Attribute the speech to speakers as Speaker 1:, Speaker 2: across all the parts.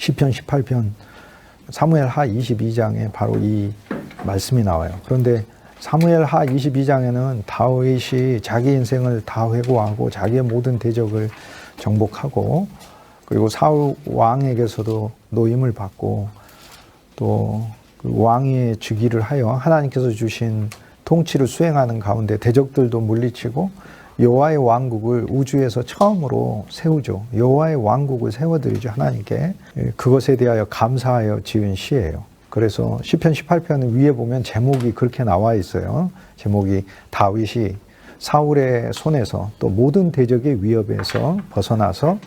Speaker 1: 시편 18편 사무엘하 22장에 바로 이 말씀이 나와요. 그런데 사무엘하 22장에는 다윗이 자기 인생을 다 회고하고 자기의 모든 대적을 정복하고 그리고 사울 왕에게서도 노임을 받고 또 그 왕의 즉위를 하여 하나님께서 주신 통치를 수행하는 가운데 대적들도 물리치고 여호와의 왕국을 우주에서 처음으로 세우죠. 여호와의 왕국을 세워드리죠. 하나님께. 그것에 대하여 감사하여 지은 시예요. 그래서 시편 18편 위에 보면 제목이 그렇게 나와 있어요. 제목이 다윗이 사울의 손에서 또 모든 대적의 위협에서 벗어나서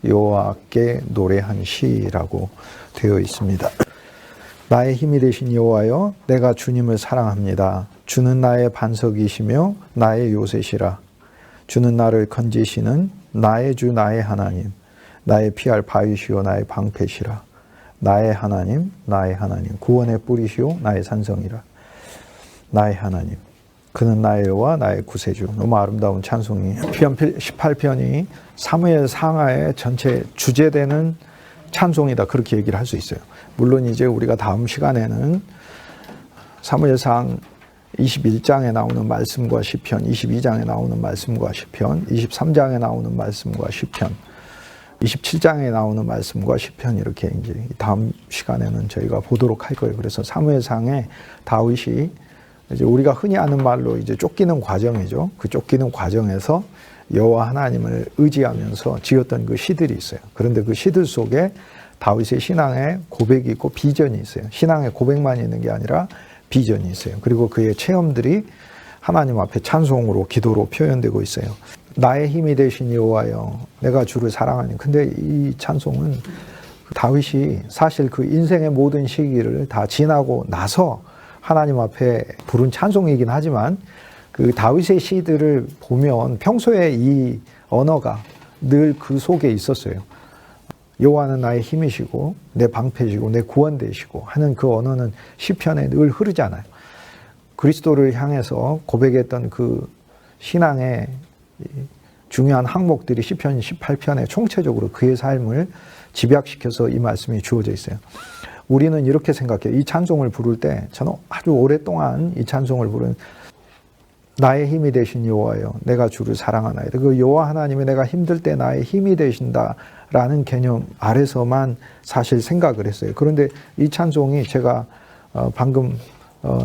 Speaker 1: 여호와께 노래한 시라고 되어 있습니다. 나의 힘이 되신 여호와여, 내가 주님을 사랑합니다. 주는 나의 반석이시며 나의 요새시라. 주는 나를 건지시는 나의 주 나의 하나님, 나의 피할 바위시오 나의 방패시라. 나의 하나님, 나의 하나님, 구원의 뿌리시오 나의 산성이라. 나의 하나님, 그는 나의 여호와 나의 구세주. 너무 아름다운 찬송이. 시편 18편이 사무엘 상하의 전체 주제되는 찬송이다, 그렇게 얘기를 할 수 있어요. 물론 이제 우리가 다음 시간에는 사무엘상 21장에 나오는 말씀과 시편, 22장에 나오는 말씀과 시편, 23장에 나오는 말씀과 시편, 27장에 나오는 말씀과 시편, 이렇게 이제 다음 시간에는 저희가 보도록 할 거예요. 그래서 사무엘상에 다윗이 이제 우리가 흔히 아는 말로 이제 쫓기는 과정이죠. 그 쫓기는 과정에서 여호와 하나님을 의지하면서 지었던 그 시들이 있어요. 그런데 그 시들 속에 다윗의 신앙의 고백이 있고 비전이 있어요. 신앙의 고백만 있는 게 아니라 비전이 있어요. 그리고 그의 체험들이 하나님 앞에 찬송으로, 기도로 표현되고 있어요. 나의 힘이 되신 여호와여, 내가 주를 사랑하니. 근데 이 찬송은 다윗이 사실 그 인생의 모든 시기를 다 지나고 나서 하나님 앞에 부른 찬송이긴 하지만 그 다윗의 시들을 보면 평소에 이 언어가 늘 그 속에 있었어요. 여호와는 나의 힘이시고 내 방패시고 내 구원되시고 하는 그 언어는 시편에 늘 흐르잖아요. 그리스도를 향해서 고백했던 그 신앙의 중요한 항목들이 시편 18편에 총체적으로 그의 삶을 집약시켜서 이 말씀이 주어져 있어요. 우리는 이렇게 생각해요. 이 찬송을 부를 때 저는 아주 오랫동안 이 찬송을 부른 나의 힘이 되신 여호와여, 내가 주를 사랑하나이다. 그 여호와 하나님이 내가 힘들 때 나의 힘이 되신다라는 개념 아래서만 사실 생각을 했어요. 그런데 이 찬송이 제가 방금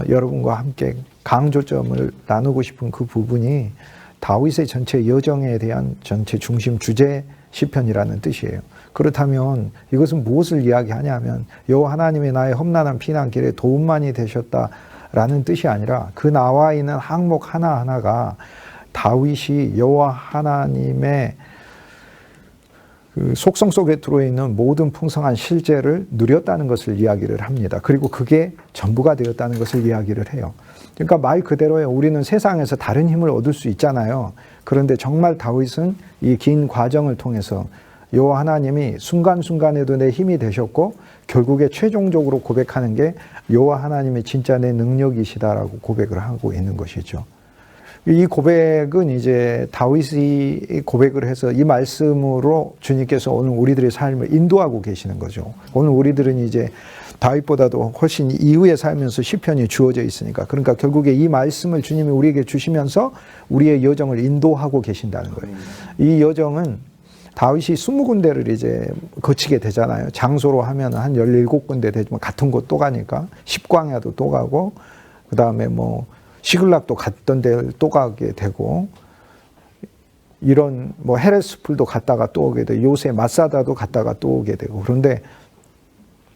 Speaker 1: 여러분과 함께 강조점을 나누고 싶은 그 부분이 다윗의 전체 여정에 대한 전체 중심 주제 시편이라는 뜻이에요. 그렇다면 이것은 무엇을 이야기하냐면 여호와 하나님이 나의 험난한 피난길에 도움만이 되셨다라는 뜻이 아니라 그 나와 있는 항목 하나하나가 다윗이 여호와 하나님의 그 속성 속에 들어있는 모든 풍성한 실제를 누렸다는 것을 이야기를 합니다. 그리고 그게 전부가 되었다는 것을 이야기를 해요. 그러니까 말 그대로요. 우리는 세상에서 다른 힘을 얻을 수 있잖아요. 그런데 정말 다윗은 이 긴 과정을 통해서 여호와 하나님이 순간순간에도 내 힘이 되셨고 결국에 최종적으로 고백하는 게 여호와 하나님이 진짜 내 능력이시다라고 고백을 하고 있는 것이죠. 이 고백은 이제 다윗이 고백을 해서 이 말씀으로 주님께서 오늘 우리들의 삶을 인도하고 계시는 거죠. 오늘 우리들은 이제 다윗보다도 훨씬 이후에 살면서 시편이 주어져 있으니까, 그러니까 결국에 이 말씀을 주님이 우리에게 주시면서 우리의 여정을 인도하고 계신다는 거예요. 이 여정은 다윗이 20군데를 이제 거치게 되잖아요. 장소로 하면 한 17군데 되지만 같은 곳 또 가니까 10광야도 또 가고 그 다음에 뭐 시글락도 갔던 데를 또 가게 되고 이런 뭐 헤레스풀도 갔다가 또 오게 되고 요새 마사다도 갔다가 또 오게 되고, 그런데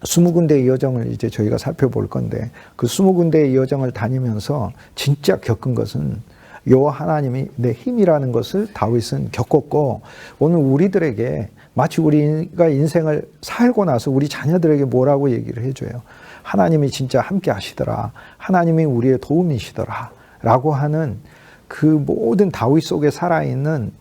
Speaker 1: 20군데의 여정을 이제 저희가 살펴볼 건데 그 20군데의 여정을 다니면서 진짜 겪은 것은 여호와 하나님이 내 힘이라는 것을 다윗은 겪었고, 오늘 우리들에게 마치 우리가 인생을 살고 나서 우리 자녀들에게 뭐라고 얘기를 해줘요. 하나님이 진짜 함께 하시더라. 하나님이 우리의 도움이시더라. 라고 하는 그 모든 다윗 속에 살아있는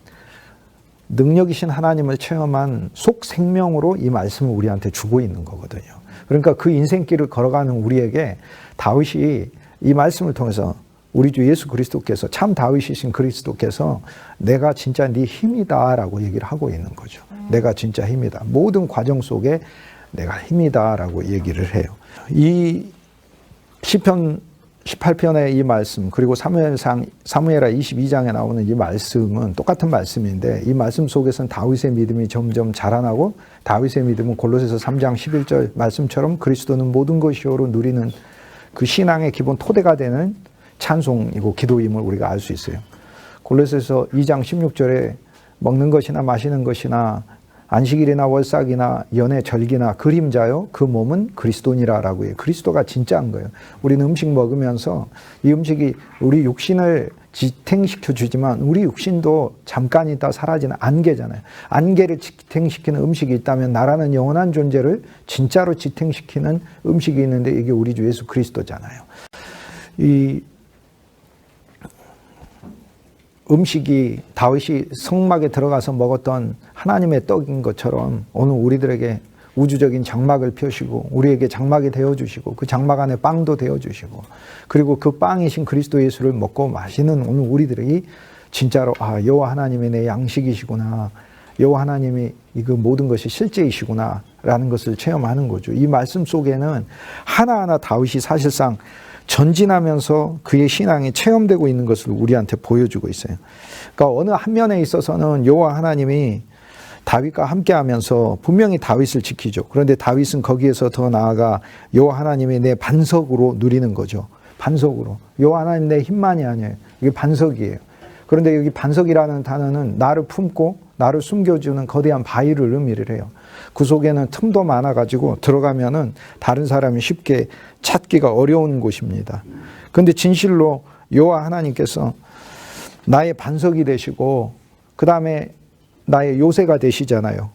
Speaker 1: 능력이신 하나님을 체험한 속 생명으로 이 말씀을 우리한테 주고 있는 거거든요. 그러니까 그 인생길을 걸어가는 우리에게 다윗이 이 말씀을 통해서 우리 주 예수 그리스도께서, 참 다윗이신 그리스도께서 내가 진짜 네 힘이다 라고 얘기를 하고 있는 거죠. 내가 진짜 힘이다. 모든 과정 속에 내가 힘이다라고 얘기를 해요. 이 시편 18편의 이 말씀, 그리고 사무엘하 22장에 나오는 이 말씀은 똑같은 말씀인데, 이 말씀 속에서는 다윗의 믿음이 점점 자라나고, 다윗의 믿음은 골로새서 3장 11절 말씀처럼 그리스도는 모든 것이요로 누리는 그 신앙의 기본 토대가 되는 찬송이고 기도임을 우리가 알 수 있어요. 골로새서 2장 16절에 먹는 것이나 마시는 것이나 안식일이나 월삭이나 연의 절기나 그림자요 그 몸은 그리스도니라라고 해요. 그리스도가 진짜인 거예요. 우리는 음식 먹으면서 이 음식이 우리 육신을 지탱시켜 주지만 우리 육신도 잠깐 있다 사라지는 안개잖아요. 안개를 지탱시키는 음식이 있다면 나라는 영원한 존재를 진짜로 지탱시키는 음식이 있는데 이게 우리 주 예수 그리스도잖아요. 이 음식이 다윗이 성막에 들어가서 먹었던 하나님의 떡인 것처럼 오늘 우리들에게 우주적인 장막을 펴시고 우리에게 장막이 되어주시고 그 장막 안에 빵도 되어주시고 그리고 그 빵이신 그리스도 예수를 먹고 마시는 오늘 우리들이 진짜로 여호와 하나님이 내 양식이시구나, 여호와 하나님이 그 모든 것이 실제이시구나 라는 것을 체험하는 거죠. 이 말씀 속에는 하나하나 다윗이 사실상 전진하면서 그의 신앙이 체험되고 있는 것을 우리한테 보여주고 있어요. 그러니까 어느 한 면에 있어서는 여호와 하나님이 다윗과 함께하면서 분명히 다윗을 지키죠. 그런데 다윗은 거기에서 더 나아가 여호와 하나님이 내 반석으로 누리는 거죠. 반석으로. 여호와 하나님 내 힘만이 아니에요. 이게 반석이에요. 그런데 여기 반석이라는 단어는 나를 품고 나를 숨겨주는 거대한 바위를 의미를 해요. 그 속에는 틈도 많아가지고 들어가면은 다른 사람이 쉽게 찾기가 어려운 곳입니다. 그런데 진실로 여호와 하나님께서 나의 반석이 되시고 그 다음에 나의 요새가 되시잖아요.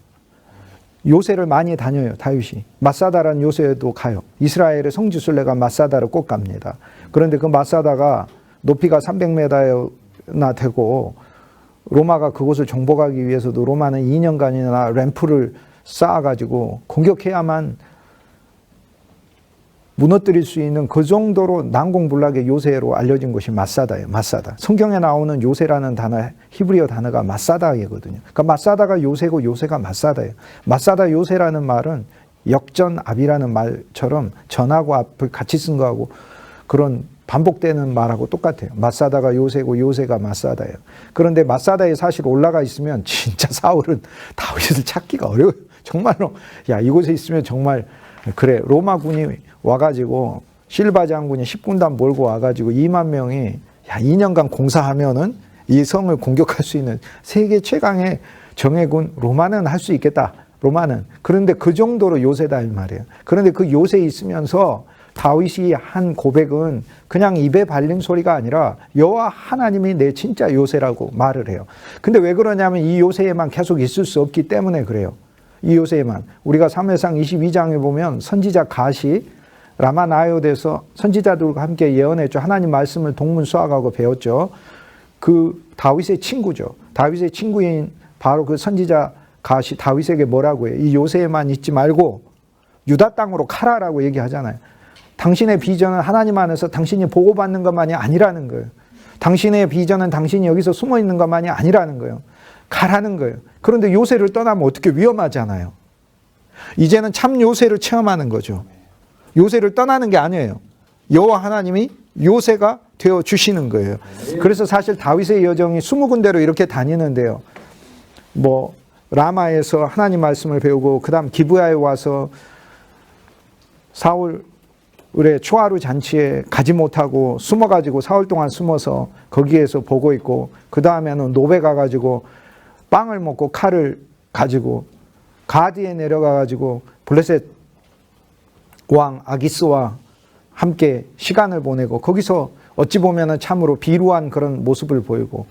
Speaker 1: 요새를 많이 다녀요, 다윗이. 마사다라는 요새도 가요. 이스라엘의 성지순례가 마사다를 꼭 갑니다. 그런데 그 마사다가 높이가 300m나 되고 로마가 그곳을 정복하기 위해서도 로마는 2년간이나 램프를 쌓아가지고 공격해야만 무너뜨릴 수 있는 그 정도로 난공불락의 요새로 알려진 것이 마사다예요. 마사다. 성경에 나오는 요새라는 단어, 히브리어 단어가 마사다이거든요. 그러니까 마사다가 요새고 요새가 마사다예요. 마사다 요새라는 말은 역전압이라는 말처럼 전하고 앞을 같이 쓴 거하고 그런 반복되는 말하고 똑같아요. 마사다가 요새고 요새가 마사다예요. 그런데 마사다에 사실 올라가 있으면 진짜 사울은 다윗을 찾기가 어려워요. 정말로 이곳에 있으면 정말 그래. 로마군이 와가지고 실바 장군이 10군단 몰고 와가지고 2만 명이 2년간 공사하면은 이 성을 공격할 수 있는 세계 최강의 정예군 로마는 할 수 있겠다. 로마는. 그런데 그 정도로 요새다 이 말이에요. 그런데 그 요새에 있으면서 다윗이 한 고백은 그냥 입에 발린 소리가 아니라 여호와 하나님이 내 진짜 요새라고 말을 해요. 근데 왜 그러냐면 이 요새에만 계속 있을 수 없기 때문에 그래요. 이 요새에만. 우리가 사무엘상 22장에 보면 선지자 갓이 라마나요드에서 선지자들과 함께 예언했죠. 하나님 말씀을 동문수학하고 배웠죠. 그 다윗의 친구죠. 다윗의 친구인 바로 그 선지자 갓이 다윗에게 뭐라고 해요? 이 요새에만 있지 말고 유다 땅으로 가라라고 얘기하잖아요. 당신의 비전은 하나님 안에서 당신이 보고받는 것만이 아니라는 거예요. 당신의 비전은 당신이 여기서 숨어 있는 것만이 아니라는 거예요. 가라는 거예요. 그런데 요새를 떠나면 어떻게 위험하잖아요. 이제는 참 요새를 체험하는 거죠. 요새를 떠나는 게 아니에요. 여호와 하나님이 요새가 되어 주시는 거예요. 그래서 사실 다윗의 여정이 20군데로 이렇게 다니는데요. 라마에서 하나님 말씀을 배우고 그다음 기브야에 와서 사울의 초하루 잔치에 가지 못하고 숨어가지고 사흘 동안 숨어서 거기에서 보고 있고 그 다음에는 노베 가가지고 빵을 먹고 칼을 가지고 가디에 내려가가지고 블레셋 왕 아기스와 함께 시간을 보내고 거기서 어찌 보면 참으로 비루한 그런 모습을 보이고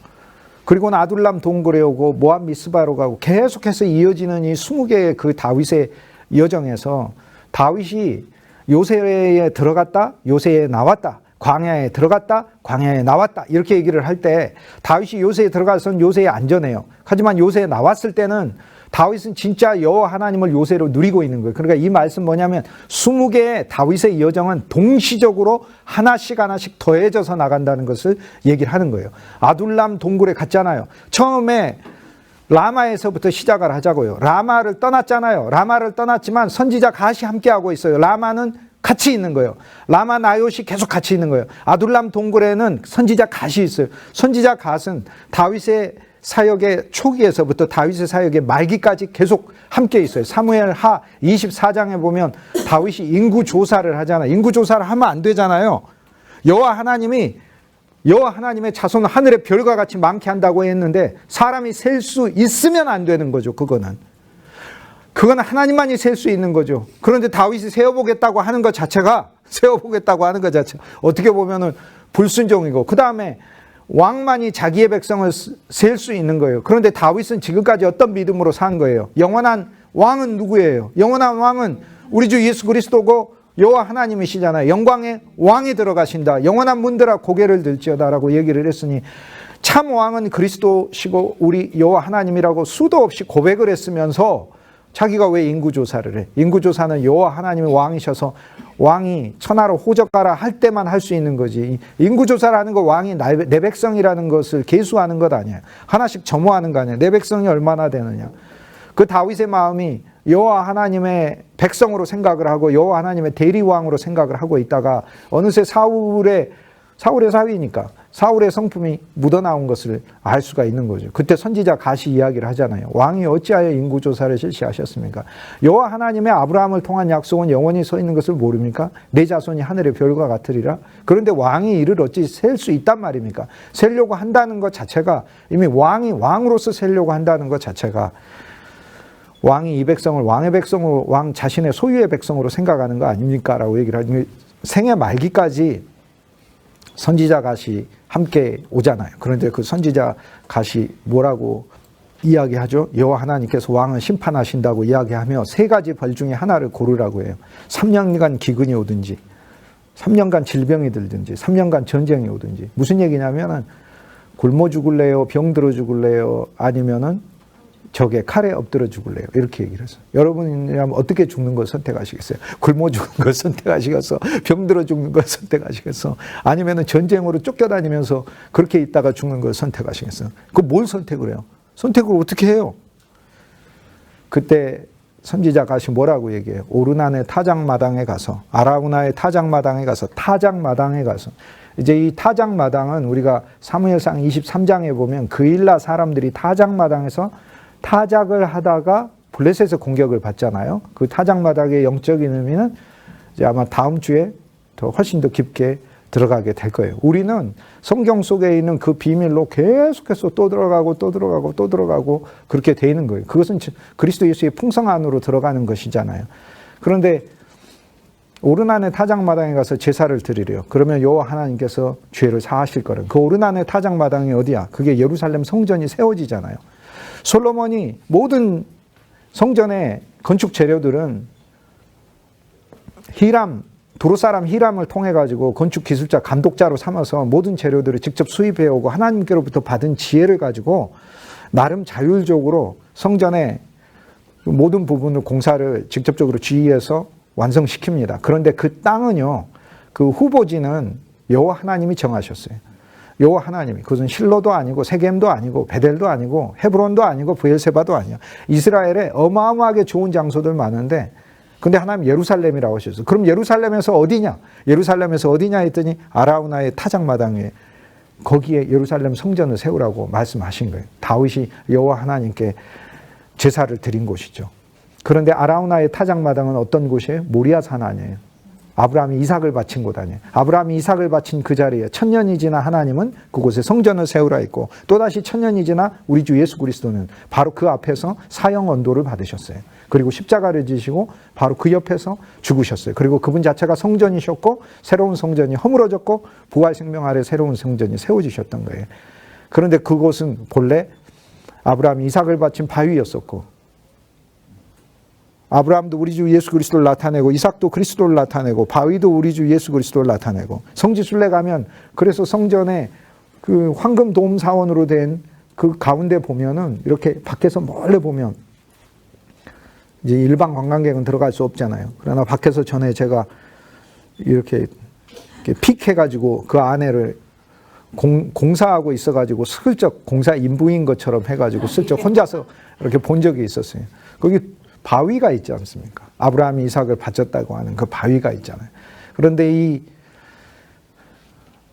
Speaker 1: 그리고는 아둘람 동굴에 오고 모압 미스바로 가고 계속해서 이어지는 이 20개의 그 다윗의 여정에서 다윗이 요새에 들어갔다 요새에 나왔다 광야에 들어갔다 광야에 나왔다 이렇게 얘기를 할 때 다윗이 요새에 들어가서는 요새에 안전해요. 하지만 요새에 나왔을 때는 다윗은 진짜 여호와 하나님을 요새로 누리고 있는 거예요. 그러니까 이 말씀 뭐냐면 20개의 다윗의 여정은 동시적으로 하나씩 더해져서 나간다는 것을 얘기를 하는 거예요. 아둘람 동굴에 갔잖아요. 처음에 라마에서부터 시작을 하자고요. 라마를 떠났잖아요. 라마를 떠났지만 선지자 갓이 함께하고 있어요. 라마는 같이 있는 거예요. 라마 나요시 계속 같이 있는 거예요. 아둘람 동굴에는 선지자 갓이 있어요. 선지자 갓은 다윗의 사역의 초기에서부터 다윗의 사역의 말기까지 계속 함께 있어요. 사무엘 하 24장에 보면 다윗이 인구 조사를 하잖아요. 인구 조사를 하면 안 되잖아요. 여호와 하나님의 자손 하늘의 별과 같이 많게 한다고 했는데 사람이 셀 수 있으면 안 되는 거죠. 그거는 하나님만이 셀 수 있는 거죠. 그런데 다윗이 세워보겠다고 하는 것 자체가 어떻게 보면은 불순종이고, 그 다음에 왕만이 자기의 백성을 셀 수 있는 거예요. 그런데 다윗은 지금까지 어떤 믿음으로 산 거예요? 영원한 왕은 누구예요? 영원한 왕은 우리 주 예수 그리스도고 여호와 하나님이시잖아요. 영광의 왕이 들어가신다. 영원한 문들아 고개를 들지어다라고 얘기를 했으니 참 왕은 그리스도시고 우리 여호와 하나님이라고 수도 없이 고백을 했으면서 자기가 왜 인구조사를 해? 인구조사는 여호와 하나님이 왕이셔서 왕이 천하로 호적가라 할 때만 할 수 있는 거지. 인구조사라는 거 왕이 내 백성이라는 것을 계수하는 것 아니야. 하나씩 점호하는 거 아니야. 내 백성이 얼마나 되느냐. 그 다윗의 마음이 여호와 하나님의 백성으로 생각을 하고 여호와 하나님의 대리왕으로 생각을 하고 있다가 어느새 사울의 사위니까 사울의 성품이 묻어나온 것을 알 수가 있는 거죠. 그때 선지자 갓이 이야기를 하잖아요. 왕이 어찌하여 인구조사를 실시하셨습니까? 여호와 하나님의 아브라함을 통한 약속은 영원히 서 있는 것을 모릅니까? 내 자손이 하늘의 별과 같으리라. 그런데 왕이 이를 어찌 셀 수 있단 말입니까? 세려고 한다는 것 자체가, 이미 왕이 왕으로서 세려고 한다는 것 자체가 왕이 이 백성을 왕의 백성으로, 왕 자신의 소유의 백성으로 생각하는 거 아닙니까? 라고 얘기를 하죠. 생애 말기까지 선지자 갓이 함께 오잖아요. 그런데 그 선지자 갓이 뭐라고 이야기하죠? 여호와 하나님께서 왕을 심판하신다고 이야기하며 세 가지 벌 중에 하나를 고르라고 해요. 3년간 기근이 오든지 3년간 질병이 들든지 3년간 전쟁이 오든지. 무슨 얘기냐면은 굶어 죽을래요? 병들어 죽을래요? 아니면은 적의 칼에 엎드려 죽을래요? 이렇게 얘기를 했어요. 여러분이라면 어떻게 죽는 걸 선택하시겠어요? 굶어 죽는 걸 선택하시겠어? 병들어 죽는 걸 선택하시겠어? 아니면 전쟁으로 쫓겨다니면서 그렇게 있다가 죽는 걸 선택하시겠어요? 그 뭘 선택을 해요? 선택을 어떻게 해요? 그때 선지자 갓이 뭐라고 얘기해요? 오르난의 타작마당에 가서, 아라우나의 타작마당에 가서, 이제 이 타작마당은 우리가 사무엘상 23장에 보면 그일라 사람들이 타작마당에서 타작을 하다가 블레셋에서 공격을 받잖아요. 그 타작마당의 영적인 의미는 이제 아마 다음 주에 훨씬 더 깊게 들어가게 될 거예요. 우리는 성경 속에 있는 그 비밀로 계속해서 또 들어가고 그렇게 돼 있는 거예요. 그것은 그리스도 예수의 풍성 안으로 들어가는 것이잖아요. 그런데 오르난의 타작마당에 가서 제사를 드리래요. 그러면 여호와 하나님께서 죄를 사하실 거래요. 그 오르난의 타작마당이 어디야? 그게 예루살렘 성전이 세워지잖아요. 솔로몬이 모든 성전의 건축 재료들은 도로 사람 히람을 통해 가지고 건축 기술자 감독자로 삼아서 모든 재료들을 직접 수입해 오고 하나님께로부터 받은 지혜를 가지고 나름 자율적으로 성전의 모든 부분을 공사를 직접적으로 지휘해서 완성시킵니다. 그런데 그 땅은요, 그 후보지는 여호와 하나님이 정하셨어요. 여호와 하나님이. 그것은 실로도 아니고 세겜도 아니고 베델도 아니고 헤브론도 아니고 브엘세바도 아니에요. 이스라엘에 어마어마하게 좋은 장소들 많은데, 근데 하나님 예루살렘이라고 하셨어요. 그럼 예루살렘에서 어디냐? 예루살렘에서 어디냐 했더니 아라우나의 타작마당 위에, 거기에 예루살렘 성전을 세우라고 말씀하신 거예요. 다윗이 여호와 하나님께 제사를 드린 곳이죠. 그런데 아라우나의 타작마당은 어떤 곳이에요? 모리아산 아니에요. 아브라함이 이삭을 바친 곳 아니에요. 아브라함이 이삭을 바친 그 자리에 1000년이 지나 하나님은 그곳에 성전을 세우라 했고, 또다시 1000년이 지나 우리 주 예수 그리스도는 바로 그 앞에서 사형 언도를 받으셨어요. 그리고 십자가를 지시고 바로 그 옆에서 죽으셨어요. 그리고 그분 자체가 성전이셨고, 새로운 성전이 허물어졌고, 부활 생명 아래 새로운 성전이 세워지셨던 거예요. 그런데 그곳은 본래 아브라함이 이삭을 바친 바위였었고, 아브라함도 우리 주 예수 그리스도를 나타내고, 이삭도 그리스도를 나타내고, 바위도 우리 주 예수 그리스도를 나타내고, 성지순례 가면 그래서 성전에 그 황금 돔 사원으로 된 그 가운데 보면은 이렇게 밖에서 멀리 보면 이제 일반 관광객은 들어갈 수 없잖아요. 그러나 밖에서 전에 제가 이렇게 픽해가지고 그 안에를 공사하고 있어가지고 슬쩍 공사 인부인 것처럼 해가지고 슬쩍 혼자서 이렇게 본 적이 있었어요. 거기 바위가 있지 않습니까? 아브라함이 이삭을 바쳤다고 하는 그 바위가 있잖아요. 그런데 이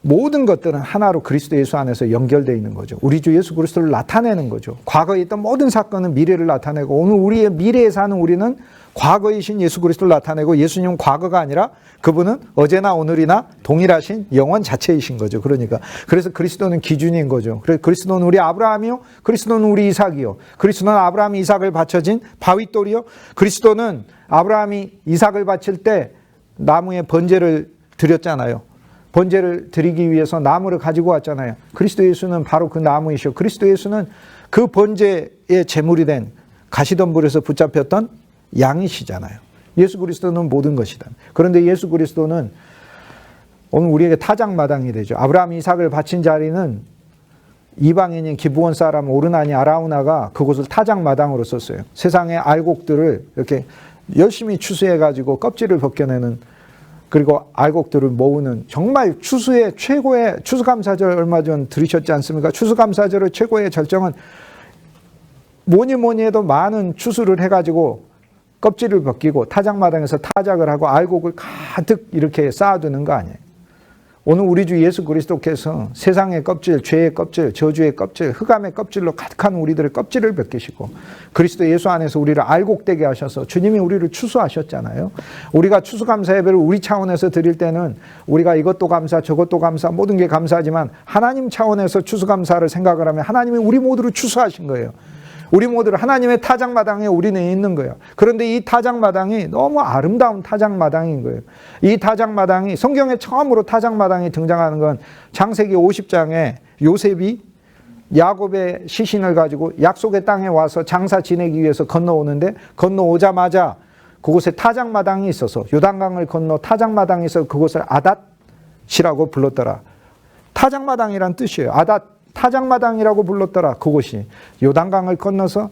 Speaker 1: 모든 것들은 하나로 그리스도 예수 안에서 연결되어 있는 거죠. 우리 주 예수 그리스도를 나타내는 거죠. 과거에 있던 모든 사건은 미래를 나타내고, 오늘 우리의 미래에 사는 우리는 과거이신 예수 그리스도를 나타내고, 예수님은 과거가 아니라 그분은 어제나 오늘이나 동일하신 영원 자체이신 거죠. 그래서 그리스도는 기준인 거죠. 그래서 그리스도는 우리 아브라함이요, 그리스도는 우리 이삭이요, 그리스도는 아브라함이 이삭을 바쳐진 바위돌이요, 그리스도는 아브라함이 이삭을 바칠 때 나무에 번제를 드렸잖아요. 번제를 드리기 위해서 나무를 가지고 왔잖아요. 그리스도 예수는 바로 그 나무이시오. 그리스도 예수는 그 번제의 제물이 된 가시덤불에서 붙잡혔던 양이시잖아요. 예수 그리스도는 모든 것이다. 그런데 예수 그리스도는 오늘 우리에게 타작마당이 되죠. 아브라함이 이삭을 바친 자리는 이방인인 기브온 사람 오르나니 아라우나가 그곳을 타작마당으로 썼어요. 세상의 알곡들을 이렇게 열심히 추수해가지고 껍질을 벗겨내는, 그리고 알곡들을 모으는, 정말 추수의 최고의, 추수감사절 얼마 전 들으셨지 않습니까? 추수감사절의 최고의 절정은 뭐니 해도 많은 추수를 해가지고 껍질을 벗기고 타작마당에서 타작을 하고 알곡을 가득 이렇게 쌓아두는 거 아니에요. 오늘 우리 주 예수 그리스도께서 세상의 껍질, 죄의 껍질, 저주의 껍질, 흑암의 껍질로 가득한 우리들의 껍질을 벗기시고 그리스도 예수 안에서 우리를 알곡되게 하셔서 주님이 우리를 추수하셨잖아요. 우리가 추수감사 예배를 우리 차원에서 드릴 때는 우리가 이것도 감사, 저것도 감사, 모든 게 감사하지만 하나님 차원에서 추수감사를 생각을 하면 하나님이 우리 모두를 추수하신 거예요. 우리 모두를 하나님의 타작마당에 우리는 있는 거예요. 그런데 이 타작마당이 너무 아름다운 타작마당인 거예요. 이 타작마당이, 성경에 처음으로 타작마당이 등장하는 건 창세기 50장에 요셉이 야곱의 시신을 가지고 약속의 땅에 와서 장사 지내기 위해서 건너오는데, 건너오자마자 그곳에 타작마당이 있어서, 요단강을 건너 타작마당이 있어서 그곳을 아닷이라고 불렀더라. 타작마당이란 뜻이에요. 아닷, 타작마당이라고 불렀더라. 그곳이 요단강을 건너서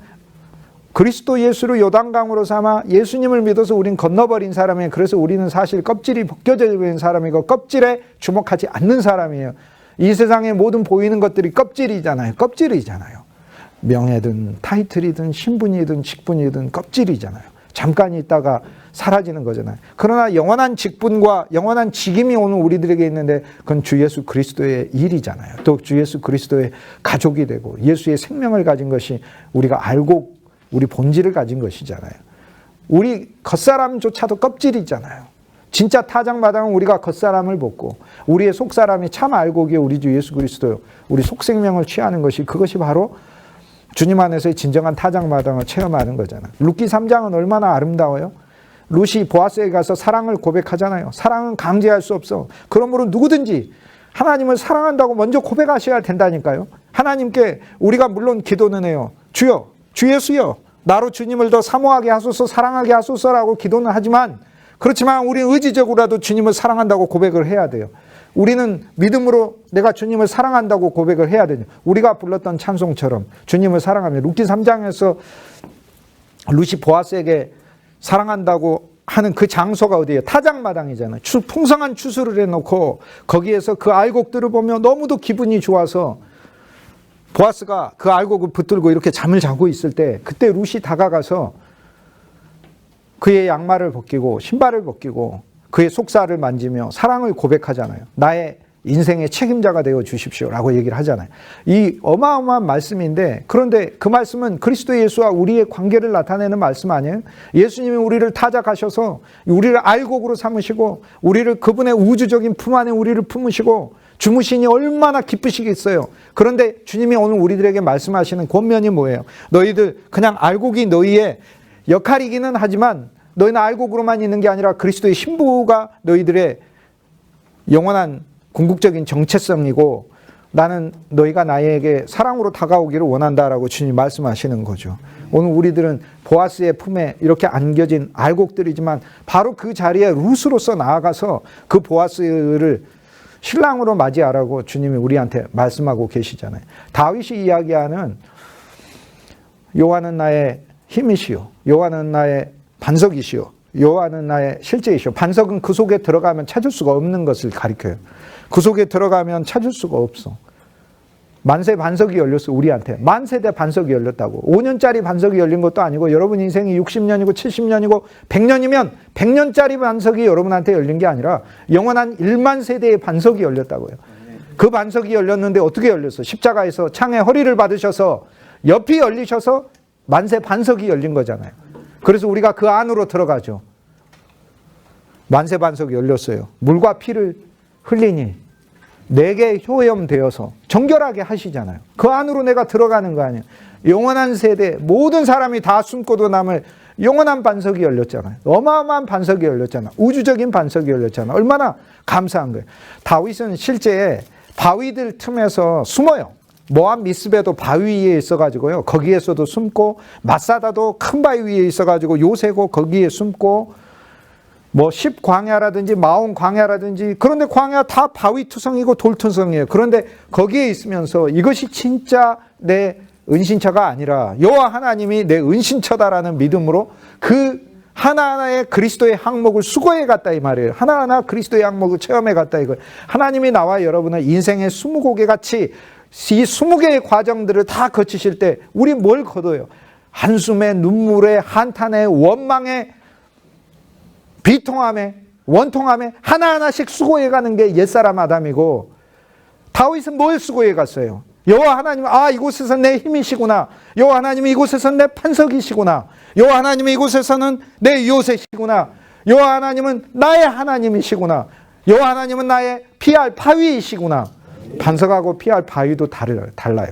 Speaker 1: 그리스도 예수를 요단강으로 삼아 예수님을 믿어서 우린 건너버린 사람이에요. 그래서 우리는 사실 껍질이 벗겨져 있는 사람이고 껍질에 주목하지 않는 사람이에요. 이 세상의 모든 보이는 것들이 껍질이잖아요. 명예든 타이틀이든 신분이든 직분이든 껍질이잖아요. 잠깐 있다가 사라지는 거잖아요. 그러나 영원한 직분과 영원한 직임이 오늘 우리들에게 있는데 그건 주 예수 그리스도의 일이잖아요. 또 주 예수 그리스도의 가족이 되고 예수의 생명을 가진 것이 우리가 알고 우리 본질을 가진 것이잖아요. 우리 겉사람조차도 껍질이잖아요. 진짜 타작마당은 우리가 겉사람을 벗고 우리의 속사람이 참 알곡이요 우리 주 예수 그리스도요. 우리 속생명을 취하는 것이, 그것이 바로 주님 안에서의 진정한 타작마당을 체험하는 거잖아요. 룻기 3장은 얼마나 아름다워요. 룻이 보아스에 가서 사랑을 고백하잖아요. 사랑은 강제할 수 없어. 그러므로 누구든지 하나님을 사랑한다고 먼저 고백하셔야 된다니까요. 하나님께 우리가 물론 기도는 해요. 주여, 주 예수여, 나로 주님을 더 사모하게 하소서, 사랑하게 하소서라고 기도는 하지만, 그렇지만 우리는 의지적으로라도 주님을 사랑한다고 고백을 해야 돼요. 우리는 믿음으로 내가 주님을 사랑한다고 고백을 해야 되죠. 우리가 불렀던 찬송처럼 주님을 사랑하며, 룻기 3장에서 룻이 보아스에게 사랑한다고 하는 그 장소가 어디예요? 타작마당이잖아요. 풍성한 추수를 해놓고 거기에서 그 알곡들을 보며 너무도 기분이 좋아서 보아스가 그 알곡을 붙들고 이렇게 잠을 자고 있을 때, 그때 룻이 다가가서 그의 양말을 벗기고 신발을 벗기고 그의 속살을 만지며 사랑을 고백하잖아요. 나의 인생의 책임자가 되어 주십시오라고 얘기를 하잖아요. 이 어마어마한 말씀인데, 그런데 그 말씀은 그리스도 예수와 우리의 관계를 나타내는 말씀 아니에요? 예수님이 우리를 타작하셔서 우리를 알곡으로 삼으시고 우리를 그분의 우주적인 품 안에 우리를 품으시고 주무시니 얼마나 기쁘시겠어요. 그런데 주님이 오늘 우리들에게 말씀하시는 권면이 뭐예요? 너희들 그냥 알곡이 너희의 역할이기는 하지만 너희는 알곡으로만 있는 게 아니라 그리스도의 신부가 너희들의 영원한 궁극적인 정체성이고, 나는 너희가 나에게 사랑으로 다가오기를 원한다라고 주님 말씀하시는 거죠. 오늘 우리들은 보아스의 품에 이렇게 안겨진 알곡들이지만 바로 그 자리에 룻으로서 나아가서 그 보아스를 신랑으로 맞이하라고 주님이 우리한테 말씀하고 계시잖아요. 다윗이 이야기하는 여호와는 나의 힘이시오, 여호와는 나의 반석이시오, 여호와는 나의 실제이시오. 반석은 그 속에 들어가면 찾을 수가 없는 것을 가리켜요. 그 속에 들어가면 찾을 수가 없어. 만세 반석이 열렸어, 우리한테. 만세대 반석이 열렸다고. 5년짜리 반석이 열린 것도 아니고 여러분 인생이 60년이고 70년이고 100년이면 100년짜리 반석이 여러분한테 열린 게 아니라 영원한 1만 세대의 반석이 열렸다고요. 그 반석이 열렸는데 어떻게 열렸어? 십자가에서 창에 허리를 받으셔서 옆이 열리셔서 만세 반석이 열린 거잖아요. 그래서 우리가 그 안으로 들어가죠. 만세 반석이 열렸어요. 물과 피를 흘리니 내게 효염되어서 정결하게 하시잖아요. 그 안으로 내가 들어가는 거 아니에요. 영원한 세대 모든 사람이 다 숨고도 남을 영원한 반석이 열렸잖아요. 어마어마한 반석이 열렸잖아요. 우주적인 반석이 열렸잖아요. 얼마나 감사한 거예요. 다윗은 실제 바위들 틈에서 숨어요. 모압 미스베도 바위 위에 있어가지고요. 거기에서도 숨고, 마사다도 큰 바위 위에 있어가지고 요새고 거기에 숨고, 뭐 10광야라든지 마온 광야라든지, 그런데 광야 다 바위 투성이고 돌 투성이에요. 그런데 거기에 있으면서 이것이 진짜 내 은신처가 아니라 여호와 하나님이 내 은신처다라는 믿음으로 그 하나하나의 그리스도의 항목을 수고해 갔다 이 말이에요. 하나하나 그리스도의 항목을 체험해 갔다 이거예요. 하나님이 나와 여러분을 인생의 20곡에 같이 이 20개의 과정들을 다 거치실 때 우리 뭘 거둬요? 한숨에, 눈물에, 한탄에, 원망에, 비통함에, 원통함에 하나하나씩 수고해가는 게 옛사람 아담이고, 다윗은 뭘 수고해 갔어요? 여호와 하나님, 이곳에서 내 힘이시구나. 여호와 하나님이 이곳에서는 내 판석이시구나. 여호와 하나님이 이곳에서는 내 요새시구나. 여호와 하나님은 나의 하나님이시구나. 여호와 하나님은 나의 피할 바위이시구나. 반석하고 피할 바위도 달라요.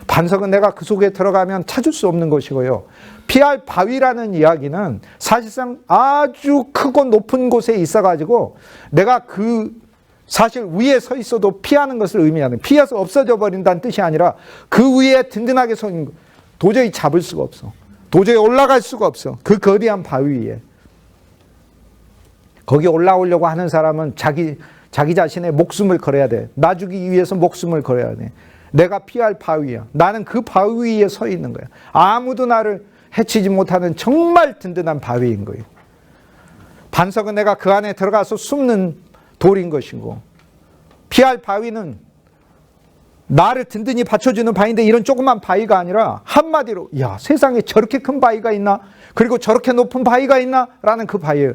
Speaker 1: 반석은 내가 그 속에 들어가면 찾을 수 없는 것이고요. 피할 바위라는 이야기는 사실상 아주 크고 높은 곳에 있어가지고 내가 그 사실 위에 서 있어도 피하는 것을 의미하는, 피해서 없어져 버린다는 뜻이 아니라 그 위에 든든하게 서 있는 거, 도저히 잡을 수가 없어. 도저히 올라갈 수가 없어. 그 거대한 바위 위에. 거기 올라오려고 하는 사람은 자기 자신의 목숨을 걸어야 돼. 나 주기 위해서 목숨을 걸어야 돼. 내가 피할 바위야. 나는 그 바위 위에 서 있는 거야. 아무도 나를 해치지 못하는 정말 든든한 바위인 거예요. 반석은 내가 그 안에 들어가서 숨는 돌인 것이고, 피할 바위는 나를 든든히 받쳐주는 바위인데 이런 조그만 바위가 아니라 한마디로 야, 세상에 저렇게 큰 바위가 있나? 그리고 저렇게 높은 바위가 있나? 라는 그 바위예요.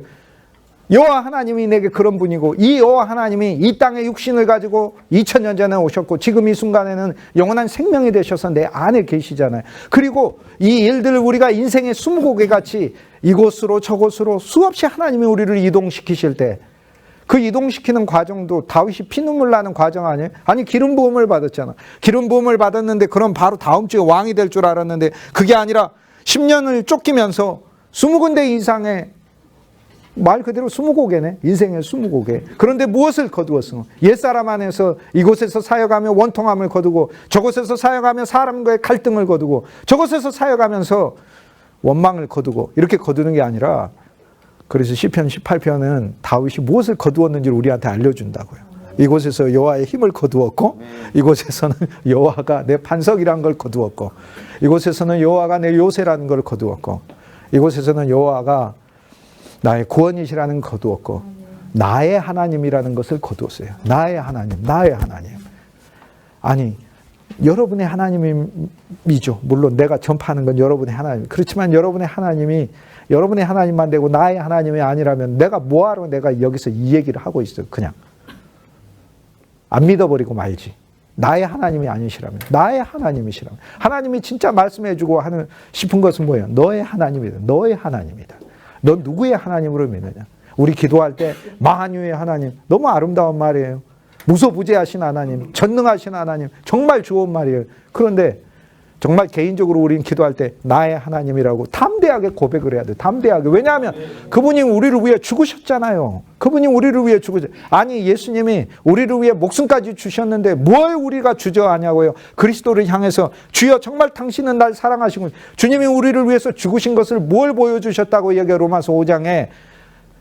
Speaker 1: 여호와 하나님이 내게 그런 분이고, 이 여호와 하나님이 이 땅에 육신을 가지고 2000년 전에 오셨고 지금 이 순간에는 영원한 생명이 되셔서 내 안에 계시잖아요. 그리고 이 일들을 우리가 인생의 20곡에 같이 이곳으로 저곳으로 수없이 하나님이 우리를 이동시키실 때, 그 이동시키는 과정도 다윗이 피눈물 나는 과정 아니에요? 아니, 기름 부음을 받았잖아. 기름 부음을 받았는데 그럼 바로 다음 주에 왕이 될 줄 알았는데 그게 아니라 10년을 쫓기면서 20군데 이상의, 말 그대로 20곡에네. 인생의 20곡에. 그런데 무엇을 거두었어? 옛사람 안에서 이곳에서 사역하며 원통함을 거두고, 저곳에서 사역하며 사람과의 갈등을 거두고, 저곳에서 사역하면서 원망을 거두고, 이렇게 거두는 게 아니라, 그래서 시편 18편은 다윗이 무엇을 거두었는지를 우리한테 알려준다고요. 이곳에서 여호와의 힘을 거두었고, 이곳에서는 여호와가 내 반석이라는 걸 거두었고, 이곳에서는 여호와가 내 요새라는 걸 거두었고, 이곳에서는 여호와가 나의 구원이시라는 걸 거두었고, 나의 하나님이라는 것을 거두었어요. 나의 하나님, 나의 하나님. 아니, 여러분의 하나님이죠. 물론 내가 전파하는 건 여러분의 하나님. 그렇지만 여러분의 하나님이 여러분의 하나님만 되고 나의 하나님이 아니라면 내가 뭐하러 내가 여기서 이 얘기를 하고 있어요. 그냥 안 믿어버리고 말지. 나의 하나님이 아니시라면, 나의 하나님이시라면, 하나님이 진짜 말씀해주고 하는 싶은 것은 뭐예요? 너의 하나님이다. 너의 하나님이다. 넌 누구의 하나님으로 믿느냐? 우리 기도할 때 만유의 하나님, 너무 아름다운 말이에요. 무소부재하신 하나님, 전능하신 하나님, 정말 좋은 말이에요. 그런데 정말 개인적으로 우리는 기도할 때 나의 하나님이라고 담대하게 고백을 해야 돼. 담대하게. 왜냐하면 그분이 우리를 위해 죽으셨잖아요. 그분이 우리를 위해 죽으셨. 아니, 예수님이 우리를 위해 목숨까지 주셨는데 뭘 우리가 주저하냐고요. 그리스도를 향해서 주여 정말 당신은 날 사랑하시고, 주님이 우리를 위해서 죽으신 것을 뭘 보여주셨다고 얘기해. 로마서 5장에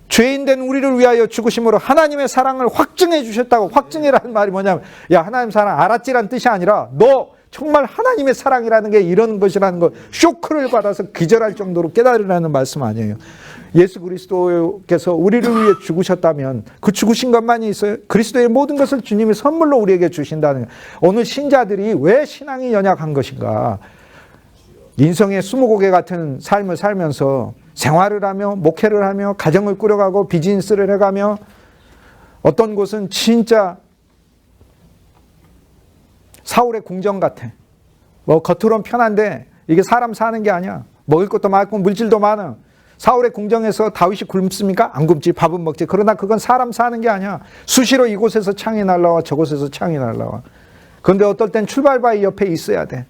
Speaker 1: 죄인된 우리를 위하여 죽으심으로 하나님의 사랑을 확증해 주셨다고. 확증이라는 말이 뭐냐면, 야, 하나님 사랑 알았지란 뜻이 아니라 너 정말 하나님의 사랑이라는 게 이런 것이라는 걸 쇼크를 받아서 기절할 정도로 깨달으라는 말씀 아니에요. 예수 그리스도께서 우리를 위해 죽으셨다면 그 죽으신 것만이 있어요? 그리스도의 모든 것을 주님이 선물로 우리에게 주신다는 거예요. 오늘 신자들이 왜 신앙이 연약한 것인가? 인성의 스무고개 같은 삶을 살면서 생활을 하며 목회를 하며 가정을 꾸려가고 비즈니스를 해가며 어떤 곳은 진짜 사울의 궁정 같아. 뭐 겉으로는 편한데 이게 사람 사는 게 아니야. 먹을 것도 많고 물질도 많아. 사울의 궁정에서 다윗이 굶습니까? 안 굶지. 밥은 먹지. 그러나 그건 사람 사는 게 아니야. 수시로 이곳에서 창이 날라와 저곳에서 창이 날라와. 그런데 어떨 땐 출발바위 옆에 있어야 돼.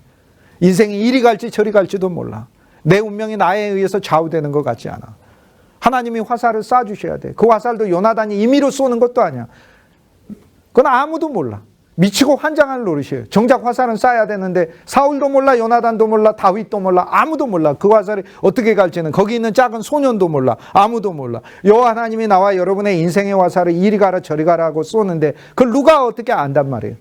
Speaker 1: 인생이 이리 갈지 저리 갈지도 몰라. 내 운명이 나에 의해서 좌우되는 것 같지 않아. 하나님이 화살을 쏴주셔야 돼. 그 화살도 요나단이 임의로 쏘는 것도 아니야. 그건 아무도 몰라. 미치고 환장할 노릇이에요. 정작 화살은 쏴야 되는데 사울도 몰라, 요나단도 몰라, 다윗도 몰라, 아무도 몰라. 그 화살이 어떻게 갈지는 거기 있는 작은 소년도 몰라. 아무도 몰라. 여호와 하나님이 나와 여러분의 인생의 화살을 이리 가라 저리 가라 하고 쏘는데 그걸 누가 어떻게 안단 말이에요.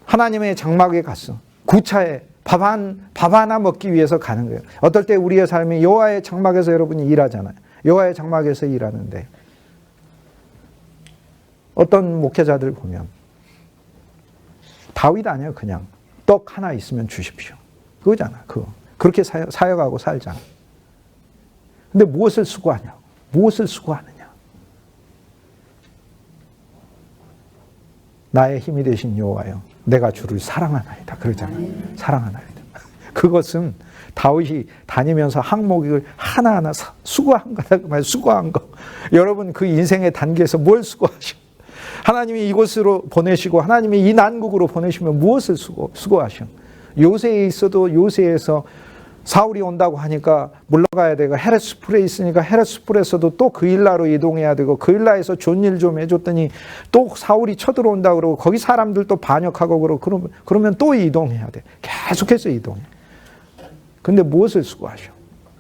Speaker 1: 하나님의 장막에 갔어. 구차에 밥 하나 먹기 위해서 가는 거예요. 어떨 때 우리의 삶이 여호와의 장막에서 여러분이 일하잖아요. 여호와의 장막에서 일하는데 어떤 목회자들 보면 다윗 아니야. 그냥 떡 하나 있으면 주십시오. 그거잖아. 그거. 그렇게 사역하고 살잖아. 근데 무엇을 수고하냐고. 무엇을 수고하느냐. 나의 힘이 되신 여호와여, 내가 주를 사랑하나이다. 그러잖아요. 사랑하나이다. 그것은 다윗이 다니면서 항목을 하나하나 수고한 거다. 그 말 수고한 거. 여러분 그 인생의 단계에서 뭘 수고하시고 하나님이 이곳으로 보내시고 하나님이 이 난국으로 보내시면 무엇을 수고하셔? 요새에 있어도 요새에서 사울이 온다고 하니까 물러가야 되고 헤레스풀에 있으니까 헤레스풀에서도 또 그 일라로 이동해야 되고 그 일라에서 좋은 일 좀 해줬더니 또 사울이 쳐들어온다 그러고 거기 사람들 또 반역하고 그러고 그러면 또 이동해야 돼. 계속해서 이동해. 근데 무엇을 수고하셔?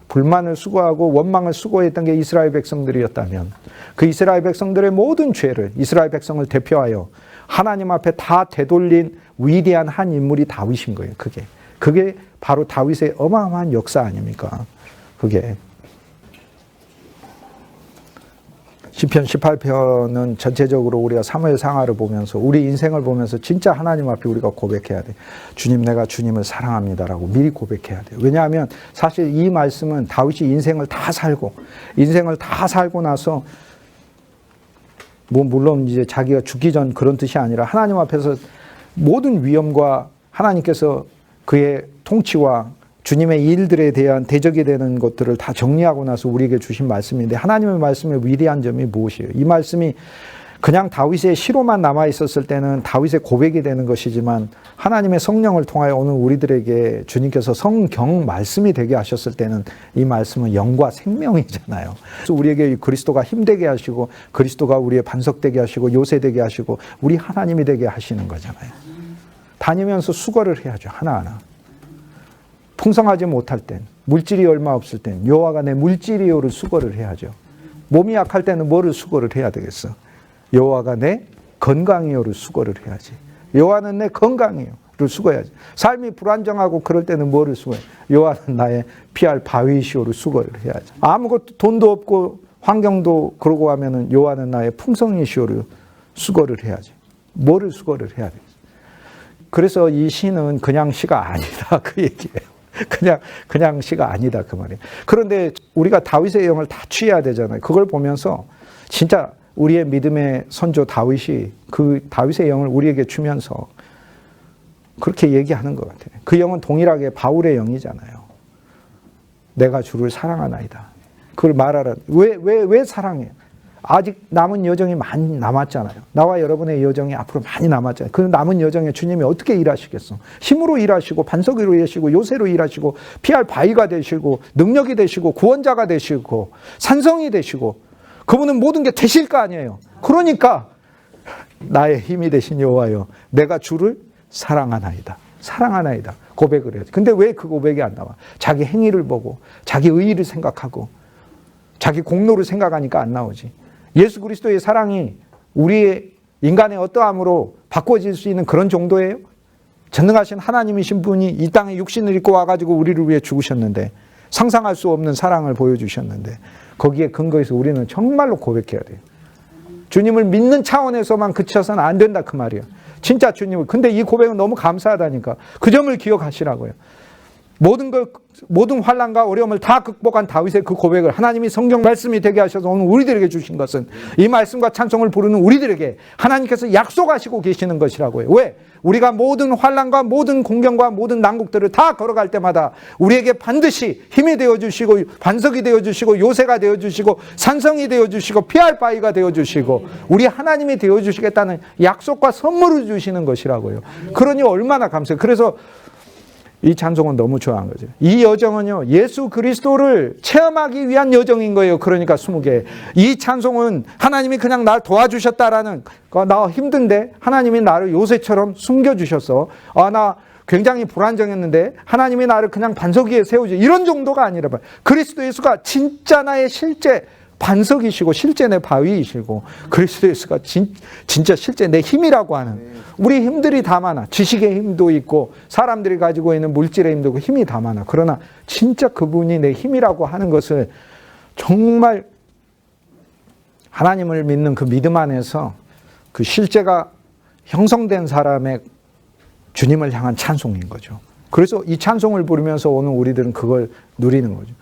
Speaker 1: 불만을 수고하고 원망을 수고했던 게 이스라엘 백성들이었다면 그 이스라엘 백성들의 모든 죄를 이스라엘 백성을 대표하여 하나님 앞에 다 되돌린 위대한 한 인물이 다윗인 거예요. 그게 바로 다윗의 어마어마한 역사 아닙니까? 그게 시편 18편은 전체적으로 우리가 사무엘 상하를 보면서 우리 인생을 보면서 진짜 하나님 앞에 우리가 고백해야 돼. 주님, 내가 주님을 사랑합니다라고 미리 고백해야 돼요. 왜냐하면 사실 이 말씀은 다윗이 인생을 다 살고 나서 뭐 물론 이제 자기가 죽기 전 그런 뜻이 아니라 하나님 앞에서 모든 위험과 하나님께서 그의 통치와 주님의 일들에 대한 대적이 되는 것들을 다 정리하고 나서 우리에게 주신 말씀인데 하나님의 말씀의 위대한 점이 무엇이에요? 이 말씀이 그냥 다윗의 시로만 남아 있었을 때는 다윗의 고백이 되는 것이지만 하나님의 성령을 통하여 오늘 우리들에게 주님께서 성경 말씀이 되게 하셨을 때는 이 말씀은 영과 생명이잖아요. 그래서 우리에게 그리스도가 힘되게 하시고 그리스도가 우리의 반석되게 하시고 요새되게 하시고 우리 하나님이 되게 하시는 거잖아요. 다니면서 수고를 해야죠. 하나하나. 풍성하지 못할 땐, 물질이 얼마 없을 땐 여호와가 내 물질이요를 수고를 해야죠. 몸이 약할 때는 뭐를 수고를 해야 되겠어? 여호와가 내 건강이요를 수고를 해야지. 여호와는 내 건강이요를 수고해야지. 삶이 불안정하고 그럴 때는 뭐를 수고해? 여호와는 나의 피할 바위시요를 수고를 해야지. 아무것도 돈도 없고 환경도 그러고 하면은 여호와는 나의 풍성이시요를 수고를 해야지. 뭐를 수고를 해야 되겠어? 그래서 이 시는 그냥 시가 아니다 그 얘기예요. 그냥 시가 아니다 그 말이에요. 그런데 우리가 다윗의 영을 다 취해야 되잖아요. 그걸 보면서 진짜 우리의 믿음의 선조 다윗이 그 다윗의 영을 우리에게 주면서 그렇게 얘기하는 것 같아요. 그 영은 동일하게 바울의 영이잖아요. 내가 주를 사랑하나이다. 그걸 말하라. 왜 사랑해? 아직 남은 여정이 많이 남았잖아요. 나와 여러분의 여정이 앞으로 많이 남았잖아요. 그 남은 여정에 주님이 어떻게 일하시겠어? 힘으로 일하시고 반석으로 일하시고 요새로 일하시고 피할 바위가 되시고 능력이 되시고 구원자가 되시고 산성이 되시고 그분은 모든 게 되실 거 아니에요. 그러니까 나의 힘이 되신 여호와여, 내가 주를 사랑하나이다. 사랑하나이다. 고백을 해야지. 근데 왜 그 고백이 안 나와? 자기 행위를 보고 자기 의의를 생각하고 자기 공로를 생각하니까 안 나오지. 예수 그리스도의 사랑이 우리의 인간의 어떠함으로 바꿔질 수 있는 그런 정도예요? 전능하신 하나님이신 분이 이 땅에 육신을 입고 와가지고 우리를 위해 죽으셨는데, 상상할 수 없는 사랑을 보여주셨는데, 거기에 근거해서 우리는 정말로 고백해야 돼요. 주님을 믿는 차원에서만 그쳐서는 안 된다 그 말이에요. 진짜 주님을. 근데 이 고백은 너무 감사하다니까. 그 점을 기억하시라고요. 모든 환난과 어려움을 다 극복한 다윗의 그 고백을 하나님이 성경 말씀이 되게 하셔서 오늘 우리들에게 주신 것은, 이 말씀과 찬송을 부르는 우리들에게 하나님께서 약속하시고 계시는 것이라고요. 왜? 우리가 모든 환난과 모든 공경과 모든 난국들을 다 걸어갈 때마다 우리에게 반드시 힘이 되어주시고, 반석이 되어주시고, 요새가 되어주시고, 산성이 되어주시고, 피할 바위가 되어주시고, 우리 하나님이 되어주시겠다는 약속과 선물을 주시는 것이라고요. 그러니 얼마나 감사해요. 그래서 이 찬송은 너무 좋아한 거죠. 이 여정은요, 예수 그리스도를 체험하기 위한 여정인 거예요. 그러니까 20개. 이 찬송은 하나님이 그냥 날 도와주셨다라는, 나 힘든데 하나님이 나를 요새처럼 숨겨주셨어. 나 굉장히 불안정했는데 하나님이 나를 그냥 반석 위에 세우지. 이런 정도가 아니라, 그리스도 예수가 진짜 나의 실제 반석이시고 실제 내 바위이시고, 그리스도 예수가 진짜 실제 내 힘이라고 하는, 우리 힘들이 다 많아. 지식의 힘도 있고 사람들이 가지고 있는 물질의 힘도 있고 힘이 다 많아. 그러나 진짜 그분이 내 힘이라고 하는 것을 정말 하나님을 믿는 그 믿음 안에서 그 실제가 형성된 사람의 주님을 향한 찬송인 거죠. 그래서 이 찬송을 부르면서 오늘 우리들은 그걸 누리는 거죠.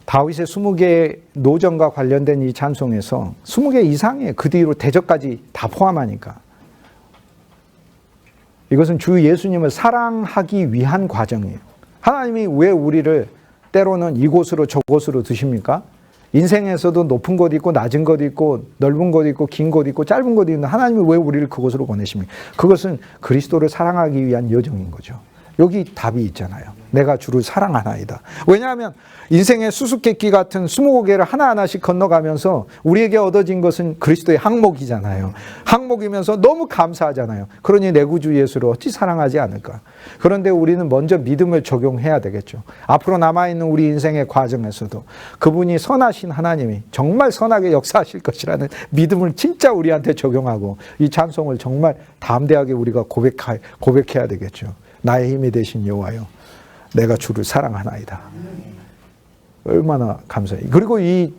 Speaker 1: 다윗의 20개의 노전과 관련된 이 찬송에서 20개 이상의 그 뒤로 대적까지 다 포함하니까, 이것은 주 예수님을 사랑하기 위한 과정이에요. 하나님이 왜 우리를 때로는 이곳으로 저곳으로 두십니까? 인생에서도 높은 곳 있고 낮은 곳 있고 넓은 곳 있고 긴 곳 있고 짧은 곳 있는데 하나님이 왜 우리를 그곳으로 보내십니까? 그것은 그리스도를 사랑하기 위한 여정인 거죠. 여기 답이 있잖아요. 내가 주를 사랑하나이다. 왜냐하면 인생의 수수께끼 같은 20개를 하나하나씩 건너가면서 우리에게 얻어진 것은 그리스도의 항목이잖아요. 항목이면서 너무 감사하잖아요. 그러니 내 구주 예수를 어찌 사랑하지 않을까. 그런데 우리는 먼저 믿음을 적용해야 되겠죠. 앞으로 남아있는 우리 인생의 과정에서도 그분이 선하신 하나님이 정말 선하게 역사하실 것이라는 믿음을 진짜 우리한테 적용하고, 이 찬송을 정말 담대하게 우리가 고백해야 되겠죠. 나의 힘이 되신 여호와여, 내가 주를 사랑하나이다. 얼마나 감사해요. 그리고 이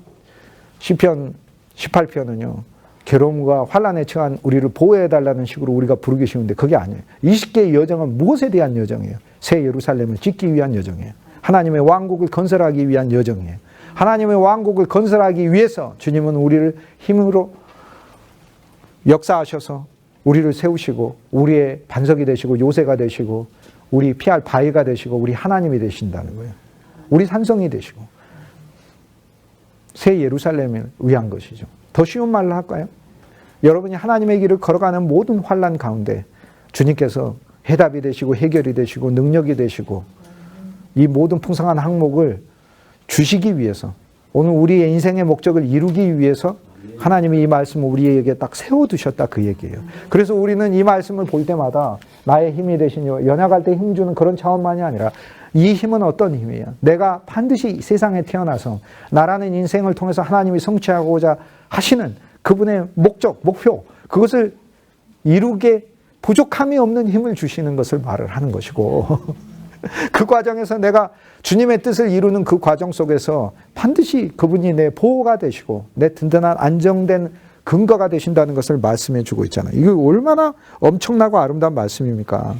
Speaker 1: 시편 18편은요, 괴로움과 환난에 처한 우리를 보호해달라는 식으로 우리가 부르기 쉬운데 그게 아니에요. 20개의 여정은 무엇에 대한 여정이에요? 새 예루살렘을 짓기 위한 여정이에요. 하나님의 왕국을 건설하기 위한 여정이에요. 하나님의 왕국을 건설하기 위해서 주님은 우리를 힘으로 역사하셔서 우리를 세우시고 우리의 반석이 되시고 요새가 되시고 우리 피할 바위가 되시고 우리 하나님이 되신다는 거예요. 우리 산성이 되시고 새 예루살렘을 위한 것이죠. 더 쉬운 말로 할까요? 여러분이 하나님의 길을 걸어가는 모든 환난 가운데 주님께서 해답이 되시고 해결이 되시고 능력이 되시고 이 모든 풍성한 항목을 주시기 위해서, 오늘 우리의 인생의 목적을 이루기 위해서 하나님이 이 말씀을 우리에게 딱 세워두셨다, 그 얘기예요. 그래서 우리는 이 말씀을 볼 때마다 나의 힘이 되신 연약할 때 힘주는 그런 차원만이 아니라, 이 힘은 어떤 힘이에요? 내가 반드시 세상에 태어나서 나라는 인생을 통해서 하나님이 성취하고자 하시는 그분의 목적, 목표, 그것을 이루게 부족함이 없는 힘을 주시는 것을 말을 하는 것이고 그 과정에서 내가 주님의 뜻을 이루는 그 과정 속에서 반드시 그분이 내 보호가 되시고 내 든든한 안정된 근거가 되신다는 것을 말씀해 주고 있잖아요. 이게 얼마나 엄청나고 아름다운 말씀입니까?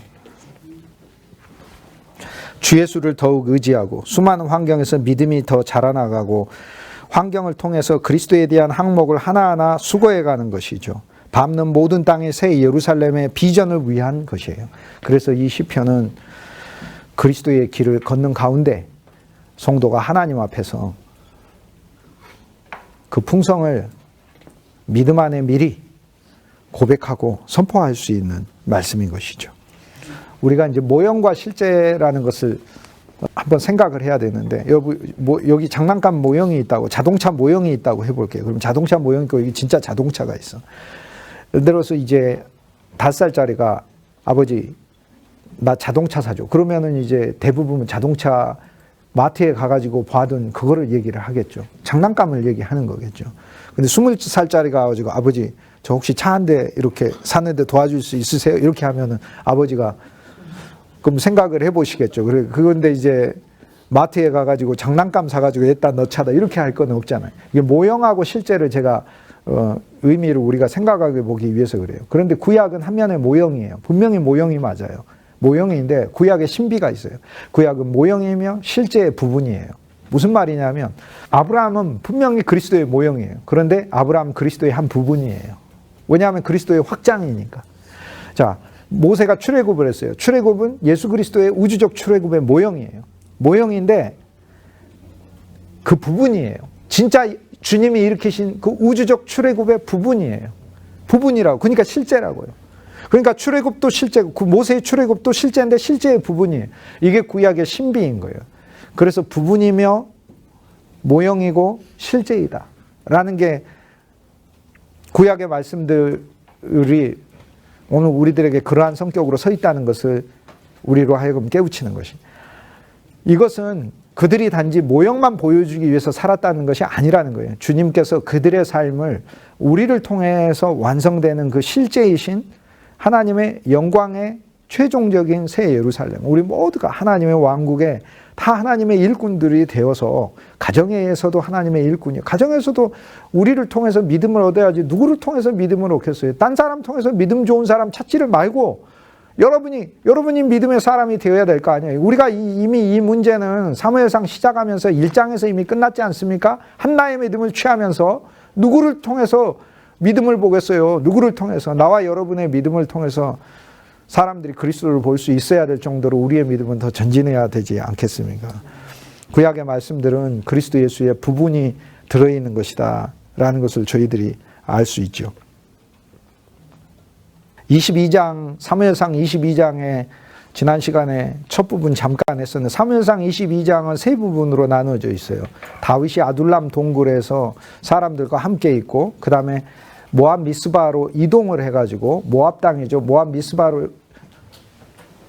Speaker 1: 주 예수를 더욱 의지하고 수많은 환경에서 믿음이 더 자라나가고 환경을 통해서 그리스도에 대한 항목을 하나하나 수거해가는 것이죠. 밟는 모든 땅의 새 예루살렘의 비전을 위한 것이에요. 그래서 이 시편은 그리스도의 길을 걷는 가운데 성도가 하나님 앞에서 그 풍성을 믿음 안에 미리 고백하고 선포할 수 있는 말씀인 것이죠. 우리가 이제 모형과 실제라는 것을 한번 생각을 해야 되는데, 여기 장난감 모형이 있다고, 자동차 모형이 있다고 해볼게요. 그럼 자동차 모형이 있고 여기 진짜 자동차가 있어. 예를 들어서 이제 5살짜리가 아버지 나 자동차 사줘. 그러면은 이제 대부분 자동차 마트에 가가지고 봐둔 그거를 얘기를 하겠죠. 장난감을 얘기하는 거겠죠. 근데 20살짜리가 가가지고 아버지 저 혹시 차 한 대 이렇게 사는데 도와줄 수 있으세요? 이렇게 하면은 아버지가 그럼 생각을 해보시겠죠. 그런데 이제 마트에 가가지고 장난감 사가지고 여기다 넣자다 이렇게 할 건 없잖아요. 이게 모형하고 실제를 제가 의미를 우리가 생각하게 보기 위해서 그래요. 그런데 구약은 한 면의 모형이에요. 분명히 모형이 맞아요. 모형인데 구약에 신비가 있어요. 구약은 모형이며 실제의 부분이에요. 무슨 말이냐면 아브라함은 분명히 그리스도의 모형이에요. 그런데 아브라함은 그리스도의 한 부분이에요. 왜냐하면 그리스도의 확장이니까. 자, 모세가 출애굽을 했어요. 출애굽은 예수 그리스도의 우주적 출애굽의 모형이에요. 모형인데 그 부분이에요. 진짜 주님이 일으키신 그 우주적 출애굽의 부분이에요. 부분이라고. 그러니까 실제라고요. 그러니까 출애굽도 실제고 그 모세의 출애굽도 실제인데 실제의 부분이에요. 이게 구약의 신비인 거예요. 그래서 부분이며 모형이고 실제이다 라는 게 구약의 말씀들이 오늘 우리들에게 그러한 성격으로 서 있다는 것을 우리로 하여금 깨우치는 것입니다. 이것은 그들이 단지 모형만 보여주기 위해서 살았다는 것이 아니라는 거예요. 주님께서 그들의 삶을 우리를 통해서 완성되는 그 실제이신 하나님의 영광의 최종적인 새 예루살렘, 우리 모두가 하나님의 왕국에 다 하나님의 일꾼들이 되어서 가정에서도 하나님의 일꾼이요. 가정에서도 우리를 통해서 믿음을 얻어야지 누구를 통해서 믿음을 얻겠어요? 딴 사람 통해서 믿음 좋은 사람 찾지를 말고 여러분이 믿음의 사람이 되어야 될 거 아니에요. 우리가 이미 이 문제는 사무엘상 시작하면서 1장에서 이미 끝났지 않습니까? 한나의 믿음을 취하면서 누구를 통해서 믿음을 보겠어요? 누구를 통해서? 나와 여러분의 믿음을 통해서 사람들이 그리스도를 볼 수 있어야 될 정도로 우리의 믿음은 더 전진해야 되지 않겠습니까? 구약의 말씀들은 그리스도 예수의 부분이 들어있는 것이다 라는 것을 저희들이 알 수 있죠. 22장, 사무엘상 22장에 지난 시간에 첫 부분 잠깐 했었는데 사무엘상 22장은 세 부분으로 나눠져 있어요. 다윗이 아둘람 동굴에서 사람들과 함께 있고 그 다음에 모압 미스바로 이동을 해가지고 모압 땅이죠. 모압 미스바로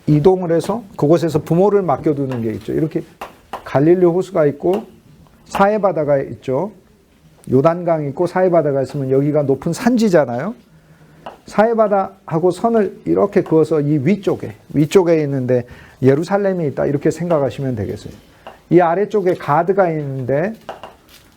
Speaker 1: 이동을 해서 그곳에서 부모를 맡겨두는 게 있죠. 이렇게 갈릴리 호수가 있고 사해바다가 있죠. 요단강이 있고 사해바다가 있으면 여기가 높은 산지잖아요. 사해바다하고 선을 이렇게 그어서 이 위쪽에 있는데 예루살렘이 있다 이렇게 생각하시면 되겠어요. 이 아래쪽에 가드가 있는데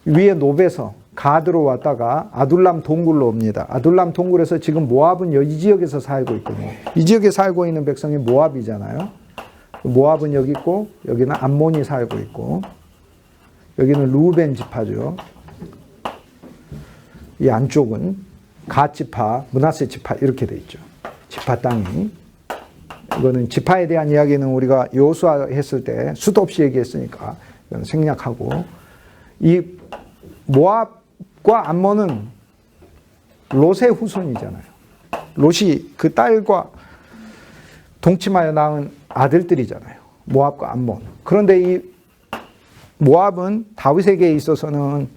Speaker 1: 위에 노베서 가드로 왔다가 아둘람 동굴로 옵니다. 아둘람 동굴에서 지금 모압은 이 지역에서 살고 있거든요. 이 지역에 살고 있는 백성이 모압이잖아요. 모압은 여기 있고 여기는 암몬이 살고 있고 여기는 루벤 지파죠. 이 안쪽은 갓 지파, 므낫세 지파 이렇게 돼 있죠. 지파 땅이. 이거는 지파에 대한 이야기는 우리가 여호수아 했을 때 수도 없이 얘기했으니까 이건 생략하고 이 모압과 암몬은 롯의 후손이잖아요. 롯이 그 딸과 동침하여 낳은 아들들이잖아요. 모압과 암몬. 그런데 이 모압은 다윗에게 있어서는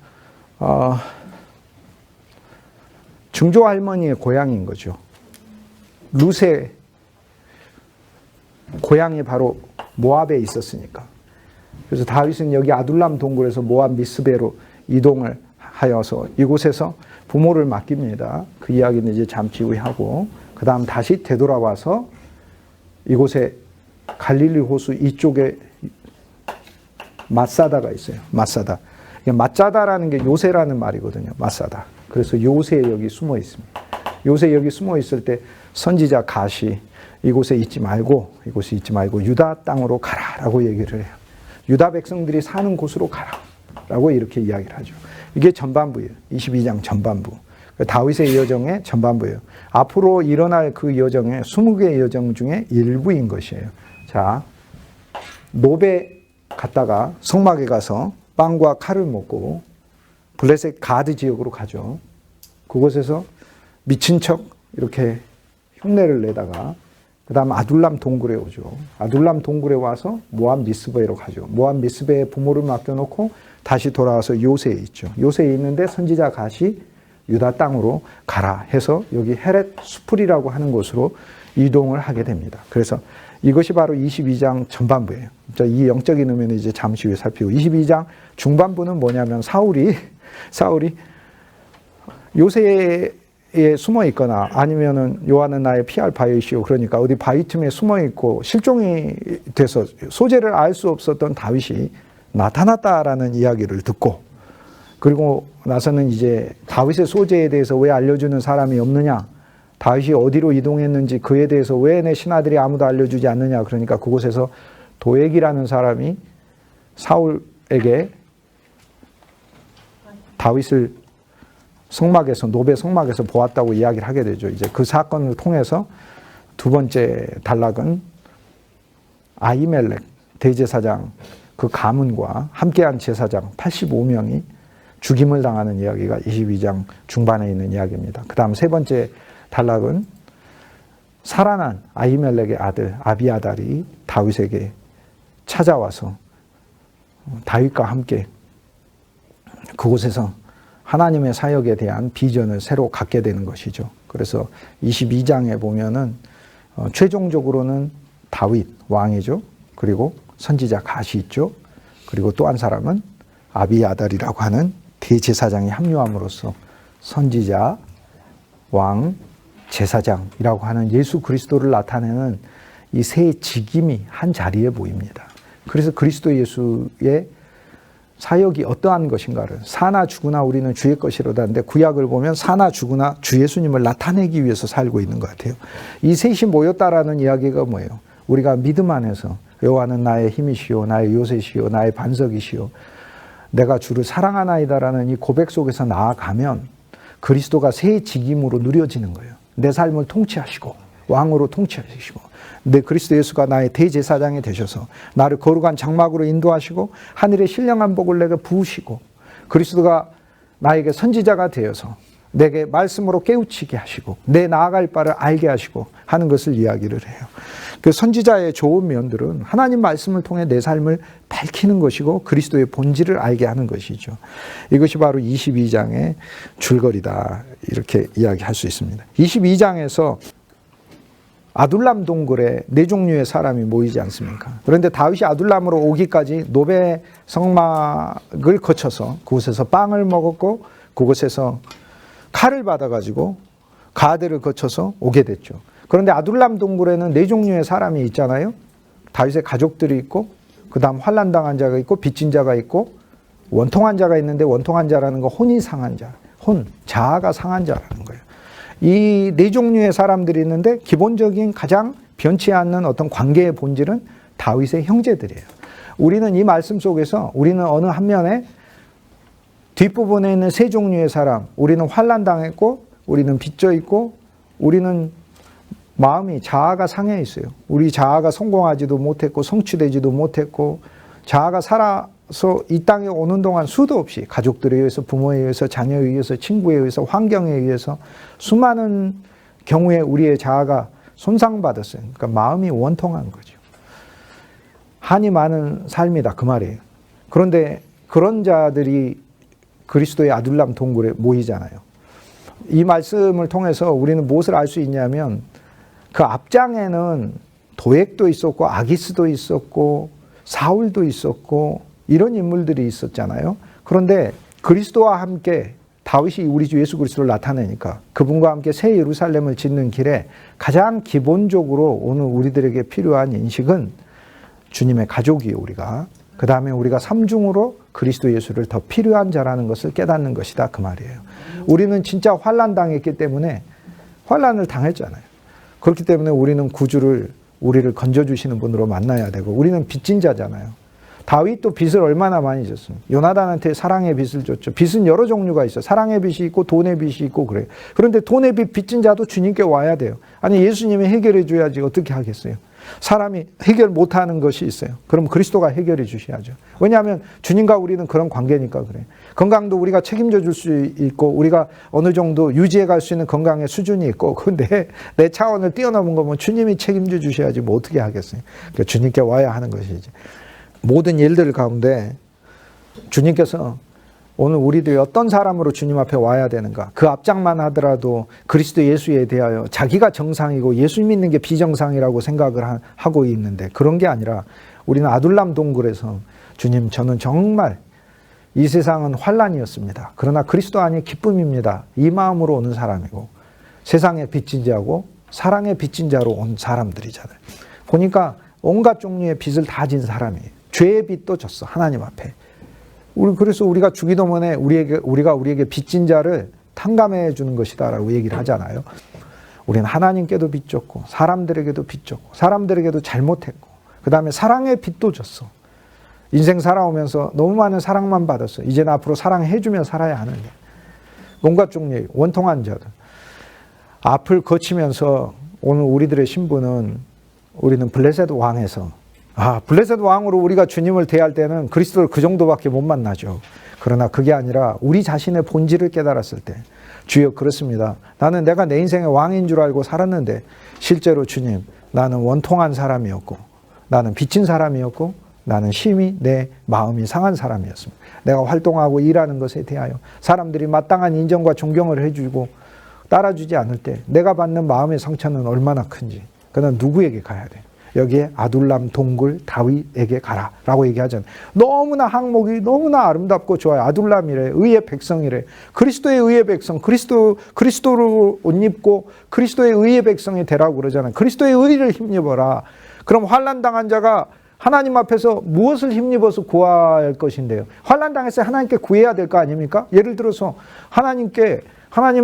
Speaker 1: 증조 할머니의 고향인 거죠. 룻의 고향이 바로 모압에 있었으니까. 그래서 다윗은 여기 아둘람 동굴에서 모압 미스베로 이동을 하여서 이곳에서 부모를 맡깁니다. 그 이야기는 이제 잠시 후에 하고 그 다음 다시 되돌아와서 이곳에 갈릴리 호수 이쪽에 마사다가 있어요. 마사다. 마짜다라는 게 요새라는 말이거든요. 마사다. 그래서 요새 여기 숨어 있습니다. 요새 여기 숨어 있을 때 선지자 갓이 이곳에 있지 말고 유다 땅으로 가라라고 얘기를 해요. 유다 백성들이 사는 곳으로 가라라고 이렇게 이야기를 하죠. 이게 전반부예요. 22장 전반부. 다윗의 여정의 전반부예요. 앞으로 일어날 그 여정의 20개의 여정 중에 일부인 것이에요. 자, 노베 갔다가 성막에 가서 빵과 칼을 먹고 블레셋 가드 지역으로 가죠. 그곳에서 미친 척 이렇게 흉내를 내다가 그 다음 아둘람 동굴에 오죠. 아둘람 동굴에 와서 모압 미스베로 가죠. 모압 미스베에 부모를 맡겨놓고 다시 돌아와서 요새에 있죠. 요새에 있는데 선지자 갓이 유다 땅으로 가라 해서 여기 헤렛 수풀이라고 하는 곳으로 이동을 하게 됩니다. 그래서 이것이 바로 22장 전반부예요. 이 영적인 의미는 이제 잠시 후에 살피고 22장 중반부는 뭐냐면 사울이 요새에 숨어 있거나 아니면은 요한은 나의 피할 바위시오. 그러니까 어디 바위 틈에 숨어 있고 실종이 돼서 소재를 알 수 없었던 다윗이 나타났다라는 이야기를 듣고, 그리고 나서는 이제 다윗의 소재에 대해서 왜 알려주는 사람이 없느냐, 다윗이 어디로 이동했는지 그에 대해서 왜 내 신하들이 아무도 알려주지 않느냐. 그러니까 그곳에서 도액이라는 사람이 사울에게 다윗을 성막에서, 노베 성막에서 보았다고 이야기를 하게 되죠. 이제 그 사건을 통해서 두 번째 단락은 아히멜렉 대제사장 그 가문과 함께한 제사장 85명이 죽임을 당하는 이야기가 22장 중반에 있는 이야기입니다. 그 다음 세 번째 단락은 살아난 아히멜렉의 아들 아비아달이 다윗에게 찾아와서 다윗과 함께 그곳에서 하나님의 사역에 대한 비전을 새로 갖게 되는 것이죠. 그래서 22장에 보면은 최종적으로는 다윗 왕이죠. 그리고 선지자 갓이 있죠. 그리고 또 한 사람은 아비아달이라고 하는 대제사장이 합류함으로써 선지자, 왕, 제사장이라고 하는 예수 그리스도를 나타내는 이 세 직임이 한 자리에 보입니다. 그래서 그리스도 예수의 사역이 어떠한 것인가를, 사나 죽으나 우리는 주의 것이로다는데 구약을 보면 사나 죽으나 주 예수님을 나타내기 위해서 살고 있는 것 같아요. 이 셋이 모였다라는 이야기가 뭐예요? 우리가 믿음 안에서 여호와는 나의 힘이시오, 나의 요새시오, 나의 반석이시오, 내가 주를 사랑하나이다라는 이 고백 속에서 나아가면 그리스도가 새 직임으로 누려지는 거예요. 내 삶을 통치하시고 왕으로 통치하시고 내 그리스도 예수가 나의 대제사장이 되셔서 나를 거룩한 장막으로 인도하시고 하늘의 신령한 복을 내게 부으시고 그리스도가 나에게 선지자가 되어서 내게 말씀으로 깨우치게 하시고 내 나아갈 바를 알게 하시고 하는 것을 이야기를 해요. 그 선지자의 좋은 면들은 하나님 말씀을 통해 내 삶을 밝히는 것이고 그리스도의 본질을 알게 하는 것이죠. 이것이 바로 22장의 줄거리다, 이렇게 이야기할 수 있습니다. 22장에서 아둘람 동굴에 네 종류의 사람이 모이지 않습니까? 그런데 다윗이 아둘람으로 오기까지 노베 성막을 거쳐서 그곳에서 빵을 먹었고 그곳에서 칼을 받아가지고 가드를 거쳐서 오게 됐죠. 그런데 아둘람 동굴에는 네 종류의 사람이 있잖아요. 다윗의 가족들이 있고 그 다음 환난당한 자가 있고 빚진 자가 있고 원통한 자가 있는데, 원통한 자라는 거 혼이 상한 자, 자아가 상한 자라는 거예요. 이 네 종류의 사람들이 있는데 기본적인 가장 변치 않는 어떤 관계의 본질은 다윗의 형제들이에요. 우리는 이 말씀 속에서 우리는 어느 한 면에 뒷부분에 있는 세 종류의 사람, 우리는 환난당했고 우리는 빚져 있고 우리는 마음이, 자아가 상해 있어요. 우리 자아가 성공하지도 못했고 성취되지도 못했고 자아가 살아서 이 땅에 오는 동안 수도 없이 가족들에 의해서, 부모에 의해서, 자녀에 의해서, 친구에 의해서, 환경에 의해서 수많은 경우에 우리의 자아가 손상받았어요. 그러니까 마음이 원통한 거죠. 한이 많은 삶이다, 그 말이에요. 그런데 그런 자들이 그리스도의 아둘람 동굴에 모이잖아요. 이 말씀을 통해서 우리는 무엇을 알 수 있냐면 그 앞장에는 도액도 있었고 아기스도 있었고 사울도 있었고 이런 인물들이 있었잖아요. 그런데 그리스도와 함께 다윗이 우리 주 예수 그리스도를 나타내니까 그분과 함께 새 예루살렘을 짓는 길에 가장 기본적으로 오늘 우리들에게 필요한 인식은 주님의 가족이에요, 우리가. 그 다음에 우리가 삼중으로 그리스도 예수를 더 필요한 자라는 것을 깨닫는 것이다, 그 말이에요. 우리는 진짜 환난 당했기 때문에 환난을 당했잖아요. 그렇기 때문에 우리는 구주를, 우리를 건져주시는 분으로 만나야 되고 우리는 빚진 자잖아요. 다윗도 빚을 얼마나 많이 졌습니까? 요나단한테 사랑의 빚을 줬죠. 빚은 여러 종류가 있어요. 사랑의 빚이 있고 돈의 빚이 있고 그래요. 그런데 돈의 빚 빚진 자도 주님께 와야 돼요. 아니 예수님이 해결해 줘야지 어떻게 하겠어요? 사람이 해결 못하는 것이 있어요. 그럼 그리스도가 해결해 주셔야죠. 왜냐하면 주님과 우리는 그런 관계니까 그래요. 건강도 우리가 책임져 줄 수 있고 우리가 어느 정도 유지해 갈 수 있는 건강의 수준이 있고 그런데 내 차원을 뛰어넘은 거면 주님이 책임져 주셔야지 뭐 어떻게 하겠어요. 그러니까 주님께 와야 하는 것이지. 모든 일들 가운데 주님께서 오늘 우리들이 어떤 사람으로 주님 앞에 와야 되는가, 그 앞장만 하더라도 그리스도 예수에 대하여 자기가 정상이고 예수 믿는 게 비정상이라고 생각을 하고 있는데 그런 게 아니라 우리는 아둘람 동굴에서 주님, 저는 정말 이 세상은 환난이었습니다. 그러나 그리스도 안이 기쁨입니다. 이 마음으로 오는 사람이고 세상의 빚진 자고 사랑의 빚진 자로 온 사람들이잖아요. 보니까 온갖 종류의 빚을 다 진 사람이에요. 죄의 빚도 졌어, 하나님 앞에. 그래서 우리가 주기도문에 우리가 우리에게 빚진 자를 탕감해 주는 것이다라고 얘기를 하잖아요. 우리는 하나님께도 빚 졌고 사람들에게도 빚 졌고 사람들에게도 잘못했고 그 다음에 사랑의 빚도 졌어. 인생 살아오면서 너무 많은 사랑만 받았어. 이제는 앞으로 사랑해 주며 살아야 하는데 온갖 종류의 원통한 자들 앞을 거치면서 오늘 우리들의 신분은 우리는 블레셋 왕에서 블레셋 왕으로 우리가 주님을 대할 때는 그리스도를 그 정도밖에 못 만나죠. 그러나 그게 아니라 우리 자신의 본질을 깨달았을 때 주여 그렇습니다. 나는 내가 내 인생의 왕인 줄 알고 살았는데 실제로 주님 나는 원통한 사람이었고 나는 빚진 사람이었고 나는 심히 내 마음이 상한 사람이었습니다. 내가 활동하고 일하는 것에 대하여 사람들이 마땅한 인정과 존경을 해주고 따라주지 않을 때 내가 받는 마음의 상처는 얼마나 큰지 그는 누구에게 가야 돼? 여기에 아둘람 동굴 다윗에게 가라 라고 얘기하잖아요. 너무나 항목이 너무나 아름답고 좋아요. 아둘람이래, 의의 백성이래. 그리스도의 의의 백성, 그리스도로 옷 입고 그리스도의 의의 백성이 되라고 그러잖아요. 그리스도의 의를 힘입어라. 그럼 환난 당한 자가 하나님 앞에서 무엇을 힘입어서 구할 것인데요? 환난 당했어요. 하나님께 구해야 될 거 아닙니까? 예를 들어서 하나님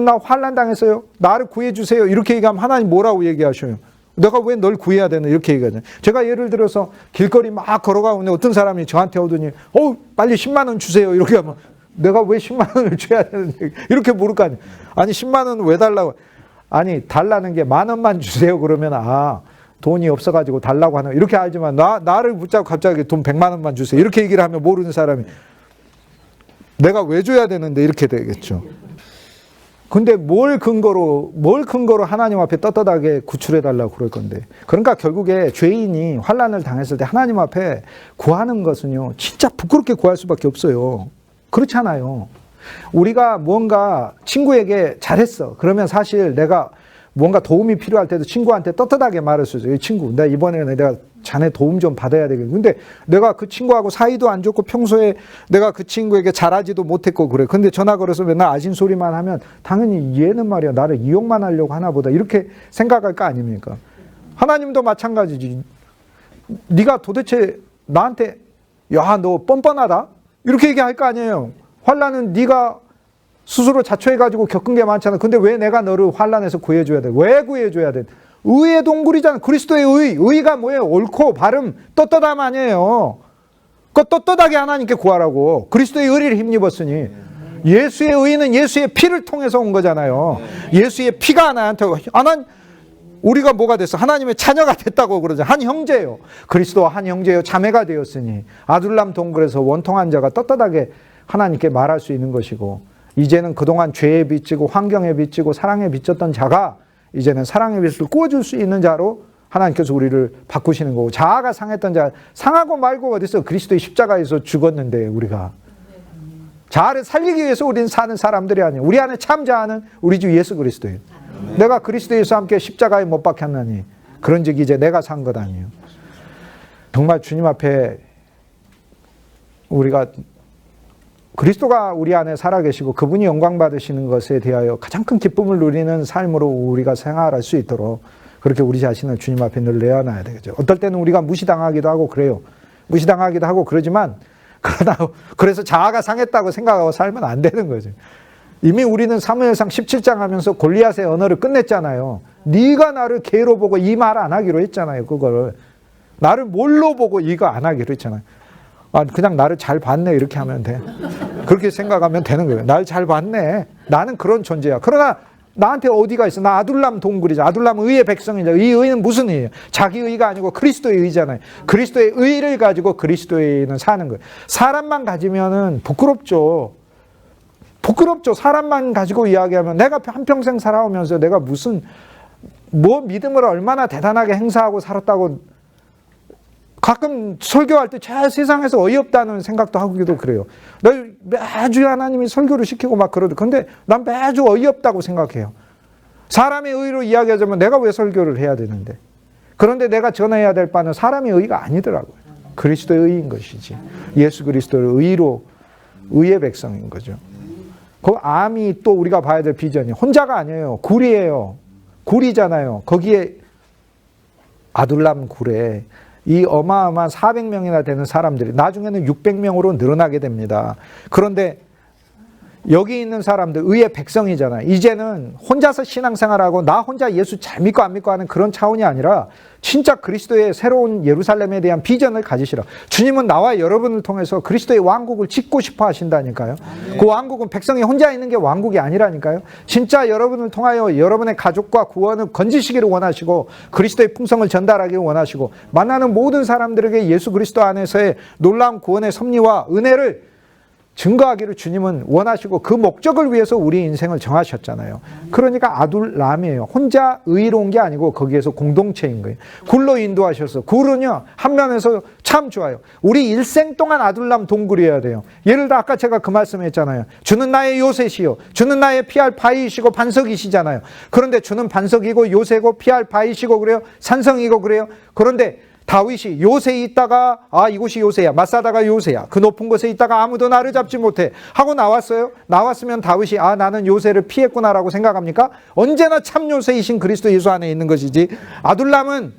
Speaker 1: 나 환난 당했어요. 나를 구해 주세요. 이렇게 얘기하면 하나님 뭐라고 얘기하셔요? 내가 왜 널 구해야 되나 이렇게 얘기하잖아요. 제가 예를 들어서 길거리 막 걸어가는데 어떤 사람이 저한테 오더니 빨리 10만 원 주세요. 이렇게 하면 내가 왜 10만 원을 줘야 되는데 이렇게 물을 거 아니에요. 아니 10만 원 왜 달라고. 아니 달라는 게 10,000원만 주세요. 그러면 돈이 없어가지고 달라고 하는 이렇게 알지만 나를 붙잡고 갑자기 돈 100만 원만 주세요. 이렇게 얘기를 하면 모르는 사람이 내가 왜 줘야 되는데 이렇게 되겠죠. 근데 뭘 근거로 하나님 앞에 떳떳하게 구출해달라고 그럴 건데. 그러니까 결국에 죄인이 환난을 당했을 때 하나님 앞에 구하는 것은요, 진짜 부끄럽게 구할 수밖에 없어요. 그렇잖아요. 우리가 무언가 친구에게 잘했어. 그러면 사실 내가 뭔가 도움이 필요할 때도 친구한테 떳떳하게 말할 수 있어요. 친구, 이번에는 내가 자네 도움 좀 받아야 되겠네. 근데 내가 그 친구하고 사이도 안 좋고 평소에 내가 그 친구에게 잘하지도 못했고 그래. 근데 전화 걸어서 맨날 아신소리만 하면 당연히 얘는 말이야 나를 이용만 하려고 하나 보다 이렇게 생각할 거 아닙니까? 하나님도 마찬가지지. 네가 도대체 나한테 야, 너 뻔뻔하다? 이렇게 얘기할 거 아니에요. 환난은 네가 스스로 자초해가지고 겪은 게 많잖아. 근데 왜 내가 너를 환난에서 구해줘야 돼? 왜 구해줘야 돼? 의의 동굴이잖아. 그리스도의 의. 의가 뭐예요? 옳고 바름, 떳떳함 아니에요. 그 떳떳하게 하나님께 구하라고. 그리스도의 의를 힘입었으니. 예수의 의는 예수의 피를 통해서 온 거잖아요. 예수의 피가 나한테 우리가 뭐가 됐어? 하나님의 자녀가 됐다고 그러죠. 한 형제예요. 그리스도와 한 형제요 자매가 되었으니 아둘람 동굴에서 원통한 자가 떳떳하게 하나님께 말할 수 있는 것이고 이제는 그동안 죄에 빚지고 환경에 빚지고 사랑에 빚졌던 자가 이제는 사랑의 빚을 꾸어줄 수 있는 자로 하나님께서 우리를 바꾸시는 거고 자아가 상했던 자 상하고 말고 어디서 그리스도의 십자가에서 죽었는데 우리가 자아를 살리기 위해서 우리는 사는 사람들이 아니에요. 우리 안에 참 자아는 우리 주 예수 그리스도예요. 내가 그리스도 예수와 함께 십자가에 못 박혔나니 그런즉 이제 내가 산 것 아니에요. 정말 주님 앞에 우리가 그리스도가 우리 안에 살아계시고 그분이 영광 받으시는 것에 대하여 가장 큰 기쁨을 누리는 삶으로 우리가 생활할 수 있도록 그렇게 우리 자신을 주님 앞에 늘 내어놔야 되겠죠. 어떨 때는 우리가 무시당하기도 하고 그래요. 무시당하기도 하고 그러지만 그래서 자아가 상했다고 생각하고 살면 안 되는 거죠. 이미 우리는 사무엘상 17장 하면서 골리앗의 언어를 끝냈잖아요. 네가 나를 개로 보고 이 말 안 하기로 했잖아요. 그거를 나를 뭘로 보고 이거 안 하기로 했잖아요. 그냥 나를 잘 봤네 이렇게 하면 돼. 그렇게 생각하면 되는 거예요. 나를 잘 봤네. 나는 그런 존재야. 그러나 나한테 어디가 있어? 나 아둘람 동굴이죠. 아둘람 의의 백성이죠. 이 의는 무슨 의예요? 자기 의가 아니고 그리스도의 의잖아요. 그리스도의 의를 가지고 그리스도의 의는 사는 거예요. 사람만 가지면은 부끄럽죠. 사람만 가지고 이야기하면 내가 한평생 살아오면서 내가 믿음을 얼마나 대단하게 행사하고 살았다고 가끔 설교할 때 제일 세상에서 어이없다는 생각도 하기도 그래요. 매주 하나님이 설교를 시키고 막 그러도 근데 난 매주 어이없다고 생각해요. 사람의 의로 이야기하자면 내가 왜 설교를 해야 되는데. 그런데 내가 전해야 될 바는 사람의 의가 아니더라고요. 그리스도의 의인 것이지. 예수 그리스도의 의의 백성인 거죠. 그 암이 또 우리가 봐야 될 비전이 혼자가 아니에요. 굴이에요. 굴이잖아요. 거기에 아둘람 굴에 이 어마어마한 400명이나 되는 사람들이 나중에는 600명으로 늘어나게 됩니다. 그런데 여기 있는 사람들 의의 백성이잖아요. 이제는 혼자서 신앙생활하고 나 혼자 예수 잘 믿고 안 믿고 하는 그런 차원이 아니라 진짜 그리스도의 새로운 예루살렘에 대한 비전을 가지시라. 주님은 나와 여러분을 통해서 그리스도의 왕국을 짓고 싶어 하신다니까요. 그 왕국은 백성이 혼자 있는 게 왕국이 아니라니까요. 진짜 여러분을 통하여 여러분의 가족과 구원을 건지시기를 원하시고 그리스도의 풍성을 전달하기를 원하시고 만나는 모든 사람들에게 예수 그리스도 안에서의 놀라운 구원의 섭리와 은혜를 증거하기를 주님은 원하시고 그 목적을 위해서 우리 인생을 정하셨잖아요. 그러니까 아둘람이에요. 혼자 의로운 게 아니고 거기에서 공동체인 거예요. 굴로 인도하셔서 굴은요 한 면에서 참 좋아요. 우리 일생 동안 아둘람 동굴이어야 돼요. 예를 들어 아까 제가 그 말씀했잖아요. 주는 나의 요새시요 주는 나의 피할 바위시고 반석이시잖아요. 그런데 주는 반석이고 요새고 피할 바위시고 그래요. 산성이고 그래요. 그런데 다윗이 요새에 있다가 이곳이 요새야. 마사다가 요새야. 그 높은 곳에 있다가 아무도 나를 잡지 못해 하고 나왔어요. 나왔으면 다윗이 나는 요새를 피했구나라고 생각합니까? 언제나 참 요새이신 그리스도 예수 안에 있는 것이지. 아둘람은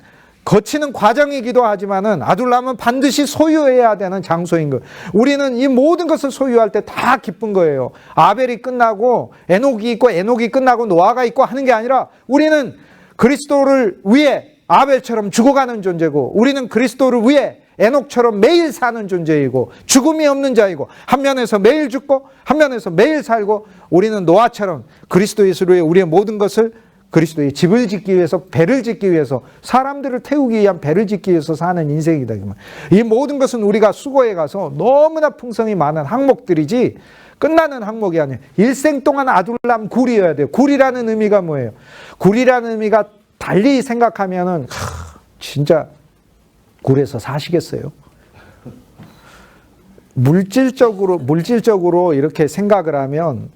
Speaker 1: 거치는 과정이기도 하지만은 아둘람은 반드시 소유해야 되는 장소인 거예요. 우리는 이 모든 것을 소유할 때 다 기쁜 거예요. 아벨이 끝나고 에녹이 있고 에녹이 끝나고 노아가 있고 하는 게 아니라 우리는 그리스도를 위해 아벨처럼 죽어가는 존재고 우리는 그리스도를 위해 에녹처럼 매일 사는 존재이고 죽음이 없는 자이고 한 면에서 매일 죽고 한 면에서 매일 살고 우리는 노아처럼 그리스도 예수를 위해 우리의 모든 것을 그리스도의 집을 짓기 위해서 배를 짓기 위해서 사람들을 태우기 위한 배를 짓기 위해서 사는 인생이다. 이 모든 것은 우리가 수고해 가서 너무나 풍성이 많은 항목들이지 끝나는 항목이 아니에요. 일생 동안 아둘람 굴이어야 돼요. 굴이라는 의미가 뭐예요? 굴이라는 의미가 달리 생각하면은 진짜 굴에서 사시겠어요? 물질적으로 이렇게 생각을 하면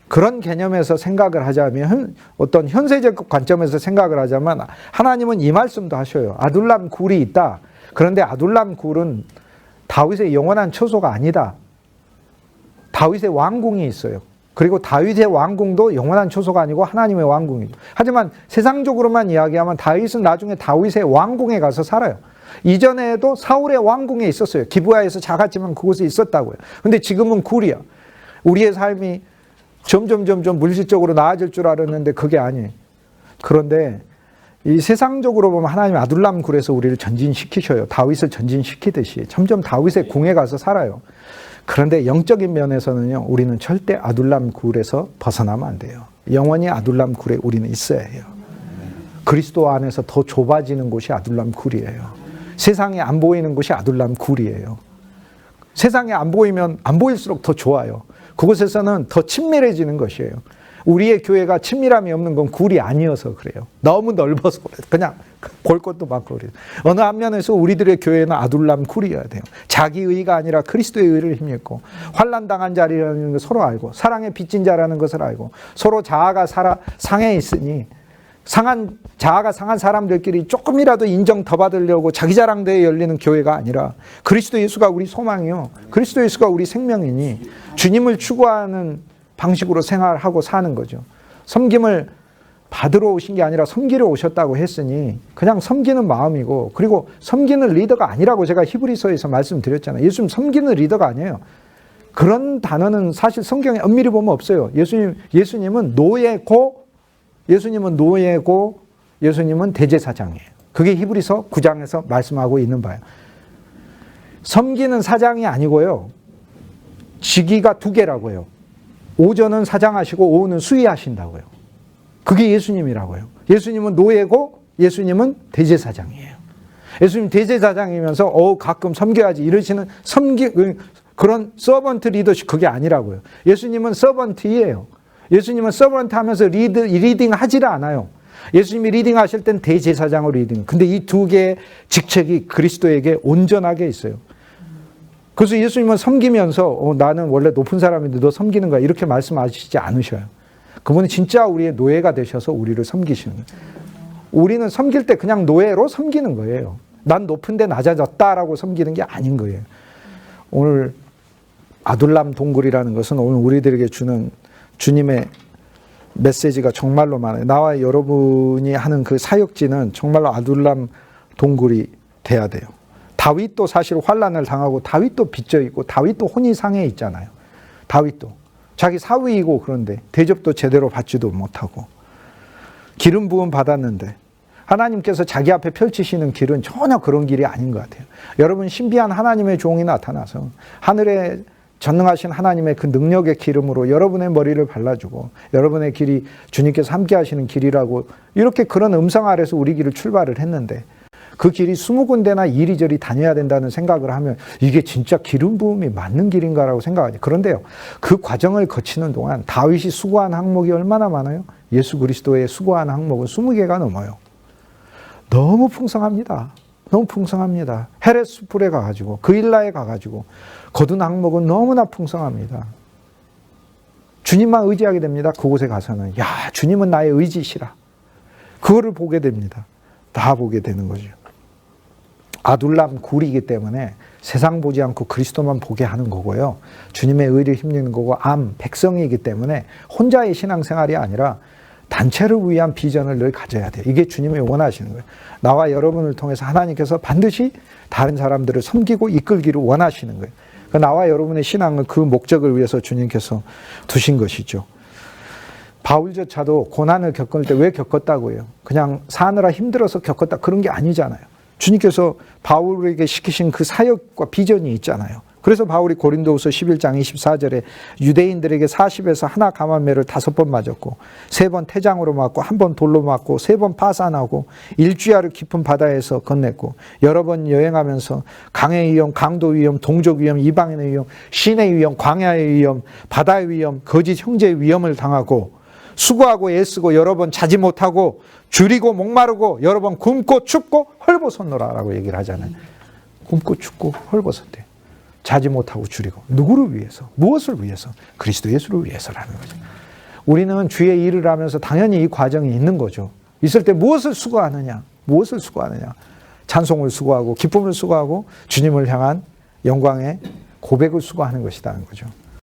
Speaker 1: 그런 개념에서 생각을 하자면 어떤 현세적 관점에서 생각을 하자면 하나님은 이 말씀도 하셔요. 아둘람 굴이 있다. 그런데 아둘람 굴은 다윗의 영원한 처소가 아니다. 다윗의 왕궁이 있어요. 그리고 다윗의 왕궁도 영원한 처소가 아니고 하나님의 왕궁이죠. 하지만 세상적으로만 이야기하면 다윗은 나중에 다윗의 왕궁에 가서 살아요. 이전에도 사울의 왕궁에 있었어요. 기브아에서 작았지만 그곳에 있었다고요. 근데 지금은 굴이야. 우리의 삶이 점점 물질적으로 나아질 줄 알았는데 그게 아니에요. 그런데 이 세상적으로 보면 하나님 아둘람 굴에서 우리를 전진시키셔요. 다윗을 전진시키듯이 점점 다윗의 궁에 가서 살아요. 그런데 영적인 면에서는요, 우리는 절대 아둘람 굴에서 벗어나면 안 돼요. 영원히 아둘람 굴에 우리는 있어야 해요. 그리스도 안에서 더 좁아지는 곳이 아둘람 굴이에요. 세상에 안 보이는 곳이 아둘람 굴이에요. 세상에 안 보이면 안 보일수록 더 좋아요. 그곳에서는 더 친밀해지는 것이에요. 우리의 교회가 친밀함이 없는 건 굴이 아니어서 그래요. 너무 넓어서 그래요. 그냥 볼 것도 많고 그래요. 어느 한면에서 우리들의 교회는 아둘람 굴이어야 돼요. 자기 의가 아니라 그리스도의 의를 힘입고 환난 당한 자리라는 걸 서로 알고 사랑에 빚진 자라는 것을 알고 서로 자아가 상해 있으니 자아가 상한 사람들끼리 조금이라도 인정 더 받으려고 자기 자랑대에 열리는 교회가 아니라 그리스도 예수가 우리 소망이요. 그리스도 예수가 우리 생명이니 주님을 추구하는 방식으로 생활하고 사는 거죠. 섬김을 받으러 오신 게 아니라 섬기러 오셨다고 했으니 그냥 섬기는 마음이고 그리고 섬기는 리더가 아니라고 제가 히브리서에서 말씀드렸잖아요. 예수님 섬기는 리더가 아니에요. 그런 단어는 사실 성경에 엄밀히 보면 없어요. 예수님은 노예고 예수님은 대제사장이에요. 그게 히브리서 9장에서 말씀하고 있는 바예요. 섬기는 사장이 아니고요. 직위가 두 개라고 해요. 오전은 사장하시고 오후는 수의하신다고요. 그게 예수님이라고요. 예수님은 노예고 예수님은 대제사장이에요. 예수님 대제사장이면서 가끔 섬겨야지 이러시는 그런 서번트 리더십 그게 아니라고요. 예수님은 서번트이에요. 예수님은 서번트 하면서 리딩 하지를 않아요. 예수님이 리딩 하실 땐 대제사장으로 리딩. 근데 이 두 개의 직책이 그리스도에게 온전하게 있어요. 그래서 예수님은 섬기면서 나는 원래 높은 사람인데 너 섬기는 거야 이렇게 말씀하시지 않으셔요. 그분은 진짜 우리의 노예가 되셔서 우리를 섬기시는 거예요. 우리는 섬길 때 그냥 노예로 섬기는 거예요. 난 높은데 낮아졌다라고 섬기는 게 아닌 거예요. 오늘 아둘람 동굴이라는 것은 오늘 우리들에게 주는 주님의 메시지가 정말로 많아요. 나와 여러분이 하는 그 사역지는 정말로 아둘람 동굴이 돼야 돼요. 다윗도 사실 환난을 당하고 다윗도 빚져 있고 다윗도 혼이 상해 있잖아요. 다윗도 자기 사위이고 그런데 대접도 제대로 받지도 못하고 기름 부음 받았는데 하나님께서 자기 앞에 펼치시는 길은 전혀 그런 길이 아닌 것 같아요. 여러분 신비한 하나님의 종이 나타나서 하늘에 전능하신 하나님의 그 능력의 기름으로 여러분의 머리를 발라주고 여러분의 길이 주님께서 함께 하시는 길이라고 이렇게 그런 음성 아래서 우리 길을 출발을 했는데 그 길이 20군데나 이리저리 다녀야 된다는 생각을 하면 이게 진짜 기름 부음이 맞는 길인가라고 생각하죠. 그런데요. 그 과정을 거치는 동안 다윗이 수고한 항목이 얼마나 많아요? 예수 그리스도의 수고한 항목은 20개가 넘어요. 너무 풍성합니다. 너무 풍성합니다. 헤레스풀에 가가지고 그일라에 가가지고 거둔 항목은 너무나 풍성합니다. 주님만 의지하게 됩니다. 그곳에 가서는 야 주님은 나의 의지시라. 그거를 보게 됩니다. 다 보게 되는 거죠. 아둘람 굴이기 때문에 세상 보지 않고 그리스도만 보게 하는 거고요. 주님의 의를 힘쓰는 거고 백성이기 때문에 혼자의 신앙생활이 아니라 단체를 위한 비전을 늘 가져야 돼요. 이게 주님이 원하시는 거예요. 나와 여러분을 통해서 하나님께서 반드시 다른 사람들을 섬기고 이끌기를 원하시는 거예요. 나와 여러분의 신앙은 그 목적을 위해서 주님께서 두신 것이죠. 바울조차도 고난을 겪을 때 왜 겪었다고 해요? 그냥 사느라 힘들어서 겪었다 그런 게 아니잖아요. 주님께서 바울에게 시키신 그 사역과 비전이 있잖아요. 그래서 바울이 고린도후서 11장 24절에 유대인들에게 40에서 하나 감한매를 5번 맞았고 3번 태장으로 맞고 1번 돌로 맞고 3번 파산하고 일주야를 깊은 바다에서 건넸고 여러 번 여행하면서 강의 위험, 강도 위험, 동족 위험, 이방인의 위험, 신의 위험, 광야의 위험, 바다의 위험, 거짓 형제의 위험을 당하고 수고하고 애쓰고 여러 번 자지 못하고 줄이고 목마르고 여러 번 굶고 춥고 헐벗었노라라고 얘기를 하잖아요. 굶고 춥고 헐벗었대요. 자지 못하고 줄이고 누구를 위해서? 무엇을 위해서? 그리스도 예수를 위해서라는 거죠. 우리는 주의 일을 하면서 당연히 이 과정이 있는 거죠. 있을 때 무엇을 수고하느냐? 무엇을 수고하느냐? 찬송을 수고하고 기쁨을 수고하고 주님을 향한 영광의 고백을 수고하는 것이라는 거죠.